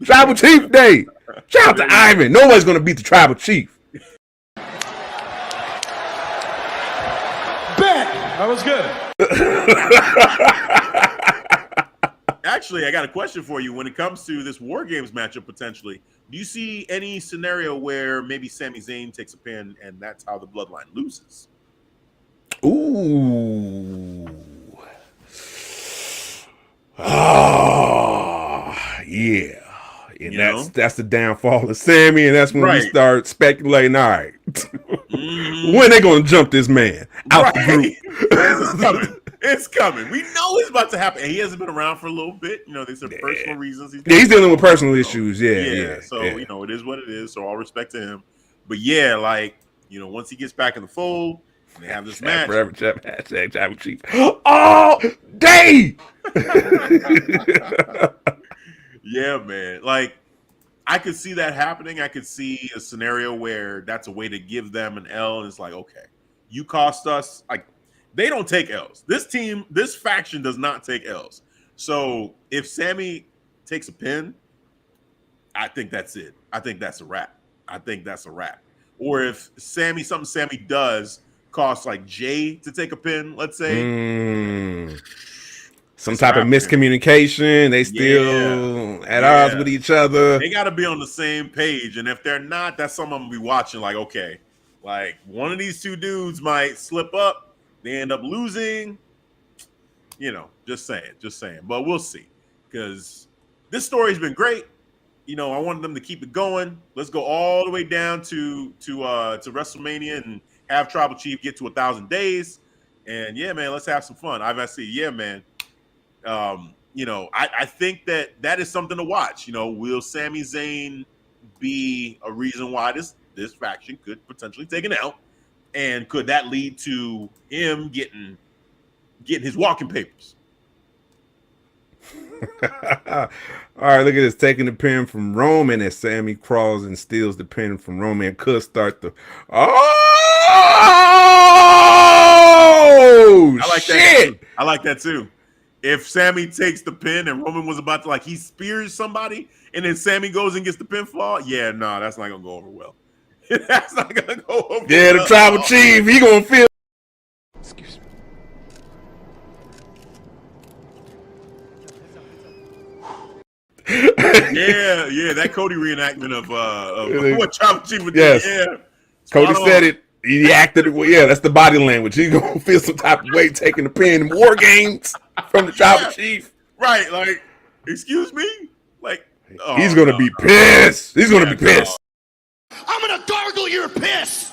Tribal Chief Day. Shout out to Ivan. Nobody's gonna beat the Tribal Chief. Bet. That was good. Actually, I got a question for you. When it comes to this War Games matchup, potentially, do you see any scenario where maybe Sami Zayn takes a pin and that's how the Bloodline loses? Ooh. Oh, yeah. And that's the downfall of Sammy, and that's when we start speculating. All right, when they gonna jump this man out the group? It's coming. It's coming. We know it's about to happen. And he hasn't been around for a little bit. You know, there's some personal reasons. He's dealing with personal issues. Yeah. So you know, it is what it is. So all respect to him. But yeah, like you know, once he gets back in the fold, they have this match. Forever hashtag Tribal Chief all day. Yeah, man. Like, I could see that happening. I could see a scenario where that's a way to give them an L. And it's like, okay, you cost us. Like, they don't take L's. This team, this faction does not take L's. So if Sammy takes a pin, I think that's it. I think that's a wrap. Or if something Sammy does costs like Jay to take a pin, let's say. Some type of miscommunication. They still at odds with each other. They got to be on the same page. And if they're not, that's something I'm going to be watching like, okay, like one of these two dudes might slip up. They end up losing. You know, just saying. But we'll see. Because this story's been great. You know, I wanted them to keep it going. Let's go all the way down to WrestleMania and have Tribal Chief get to 1,000 days. And yeah, man, let's have some fun. I see, yeah, man. You know, I think that is something to watch. You know, will Sami Zayn be a reason why this faction could potentially take an L, and could that lead to him getting his walking papers? All right, look at this, taking the pin from Roman as Sammy crawls and steals the pin from Roman. Could start the I like that too. If Sammy takes the pin and Roman was about to, like, he spears somebody and then Sammy goes and gets the pinfall, yeah, no, that's not gonna go over well. That's not gonna go over well. The Tribal Chief, he gonna feel. Excuse me. Yeah, that Cody reenactment of what Tribal Chief would do. Yeah, Cody said it. He acted it. Well, yeah, that's the body language. He's gonna feel some type of way taking the pin in War Games from the Tribal Chief. Right, like, excuse me? Like, he's gonna be pissed. He's gonna be pissed. I'm gonna gargle your piss.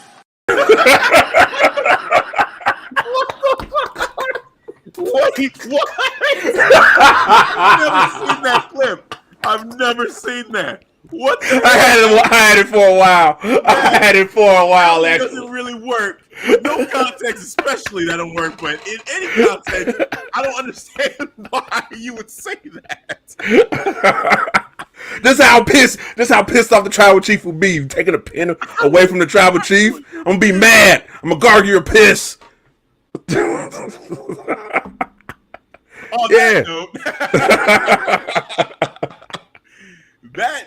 What? I've never seen that. What? I had it for a while. It Actually, doesn't really work. With no context, especially, that don't work. But in any context, I don't understand why you would say that. This how pissed off the Tribal Chief will be. Taking a pin away from the Tribal Chief. I'm gonna be mad. I'm gonna gargle your piss.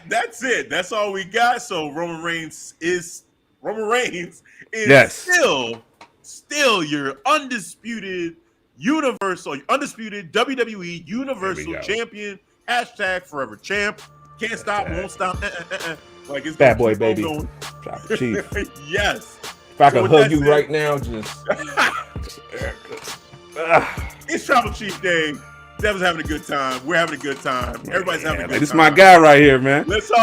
That's it. That's all we got. So Roman Reigns is still your undisputed WWE Universal Champion. Hashtag forever champ. Can't stop, won't stop. Like, it's bad boy, baby. Tribal Chief. Yes. If I could hug you right now, just It's Tribal Chief Day. Devin's having a good time. We're having a good time. Everybody's having a good time. This is my guy right here, man. Let's talk.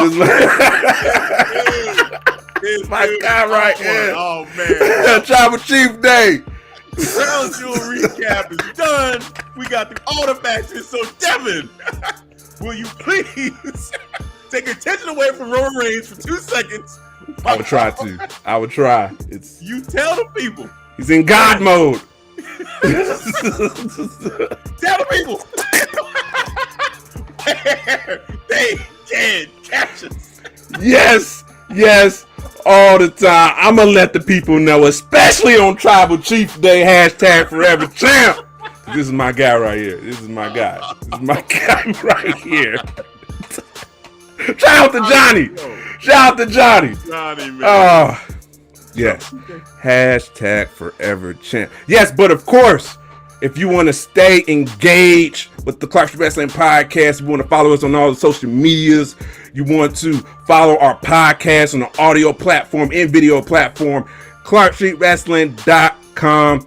It's my guy right here. Oh, man. Tribal Chief Day. Crown Jewel recap is done. We got through all the matches. So, Devin, will you please take your attention away from Roman Reigns for 2 seconds? I would try to. I would try. You tell the people. He's in God mode. Tell the people where they can catch us. Yes, all the time. I'm gonna let the people know, especially on Tribal Chief Day, #Forever Champ. This is my guy right here. This is my guy right here. Shout out to Johnny. Johnny, man. Yes. #Forever Champ. Yes, but of course, if you want to stay engaged with the Clark Street Wrestling Podcast, you want to follow us on all the social medias, you want to follow our podcast on the audio platform and video platform, ClarkStreetWrestling.com,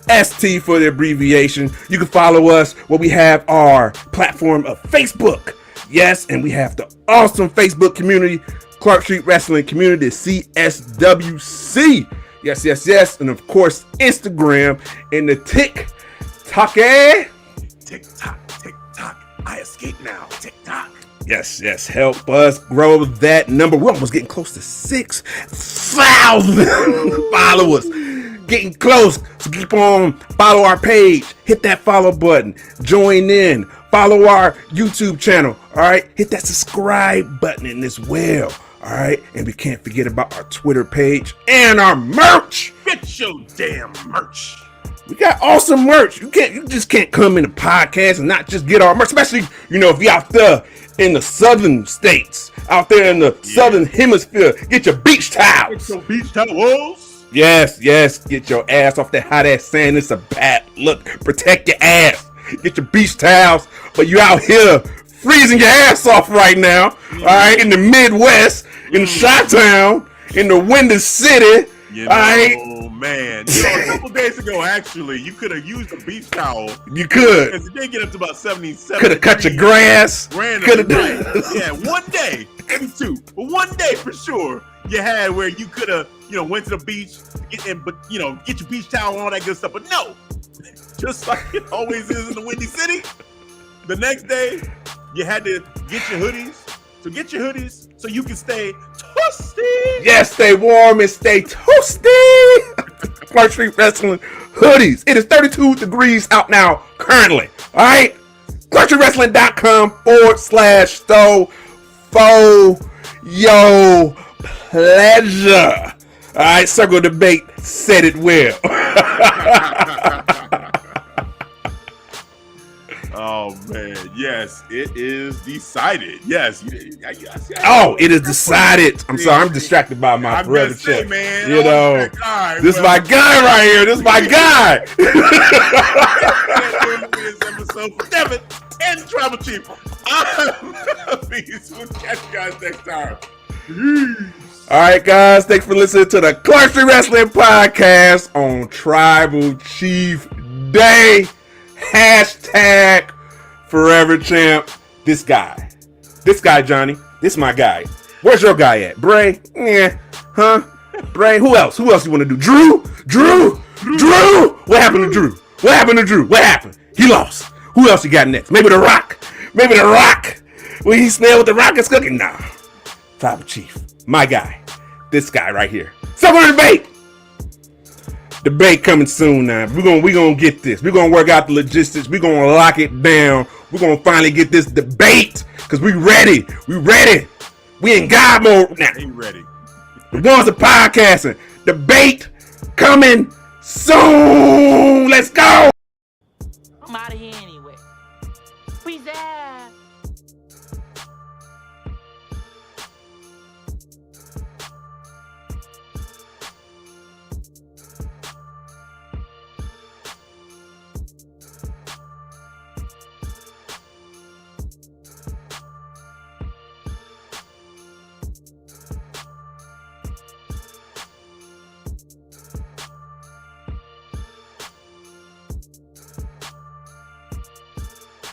ST for the abbreviation. You can follow us where we have our platform of Facebook. Yes, and we have the awesome Facebook community, Clark Street Wrestling Community, CSWC. Yes. And of course, Instagram and the TikTok. I escape now. TikTok. Yes. Help us grow that number. We're almost getting close to 6,000 followers. Getting close. So keep on. Follow our page. Hit that follow button. Join in. Follow our YouTube channel. All right. Hit that subscribe button as well. All right, and we can't forget about our Twitter page and our merch. Get your damn merch. We got awesome merch. You just can't come in the podcast and not just get our merch, especially if you're out there in the southern states, out there in the southern hemisphere. Get your beach towels. Get your beach towels. Yes. Get your ass off that hot ass sand. It's a bad look. Protect your ass. Get your beach towels. But you out here freezing your ass off right now. All right, in the Midwest. In Chi-Town, in the Windy City. Man. A couple days ago, actually, you could have used a beach towel. You could. Because it did get up to about 77. Could have cut your grass. Could have. Yeah, one day, maybe 2, but one day for sure, you had where you could have, went to the beach, get your beach towel and all that good stuff. But no, just like it always is in the Windy City, the next day, you had to get your hoodies. So get your hoodies so you can stay toasty. Yes, stay warm and stay toasty. Clark Street Wrestling hoodies. It is 32 degrees out now currently. All right. ClarkStreetWrestling.com/store for your pleasure. All right. Circle Debate said it well. Oh man, yes, it is decided. Yes. It is decided. I'm sorry, I'm distracted by my forever check. Man, this is my guy right here. This is my guy. This episode for Devin and Tribal Chief. I'm Hafeez. We'll catch you guys next time. Peace. All right, guys. Thanks for listening to the Clark Street Wrestling Podcast on Tribal Chief Day. #Forever Champ. This guy, Johnny. This my guy. Where's your guy at? Bray? Yeah. Huh? Bray? Who else? You want to do? Drew? What happened to Drew? What happened? He lost. Who else you got next? Maybe The Rock. Will he smell what The Rock is cooking? Nah. Tribal Chief. My guy. This guy right here. Summer debate coming soon now. We're gonna get this. We're gonna work out the logistics. We're gonna lock it down. We're gonna finally get this debate. Cause we ready. We in God mode now. Ain't ready. The ones that podcasting. Debate coming soon. Let's go. I'm out of here anyway. Peace out.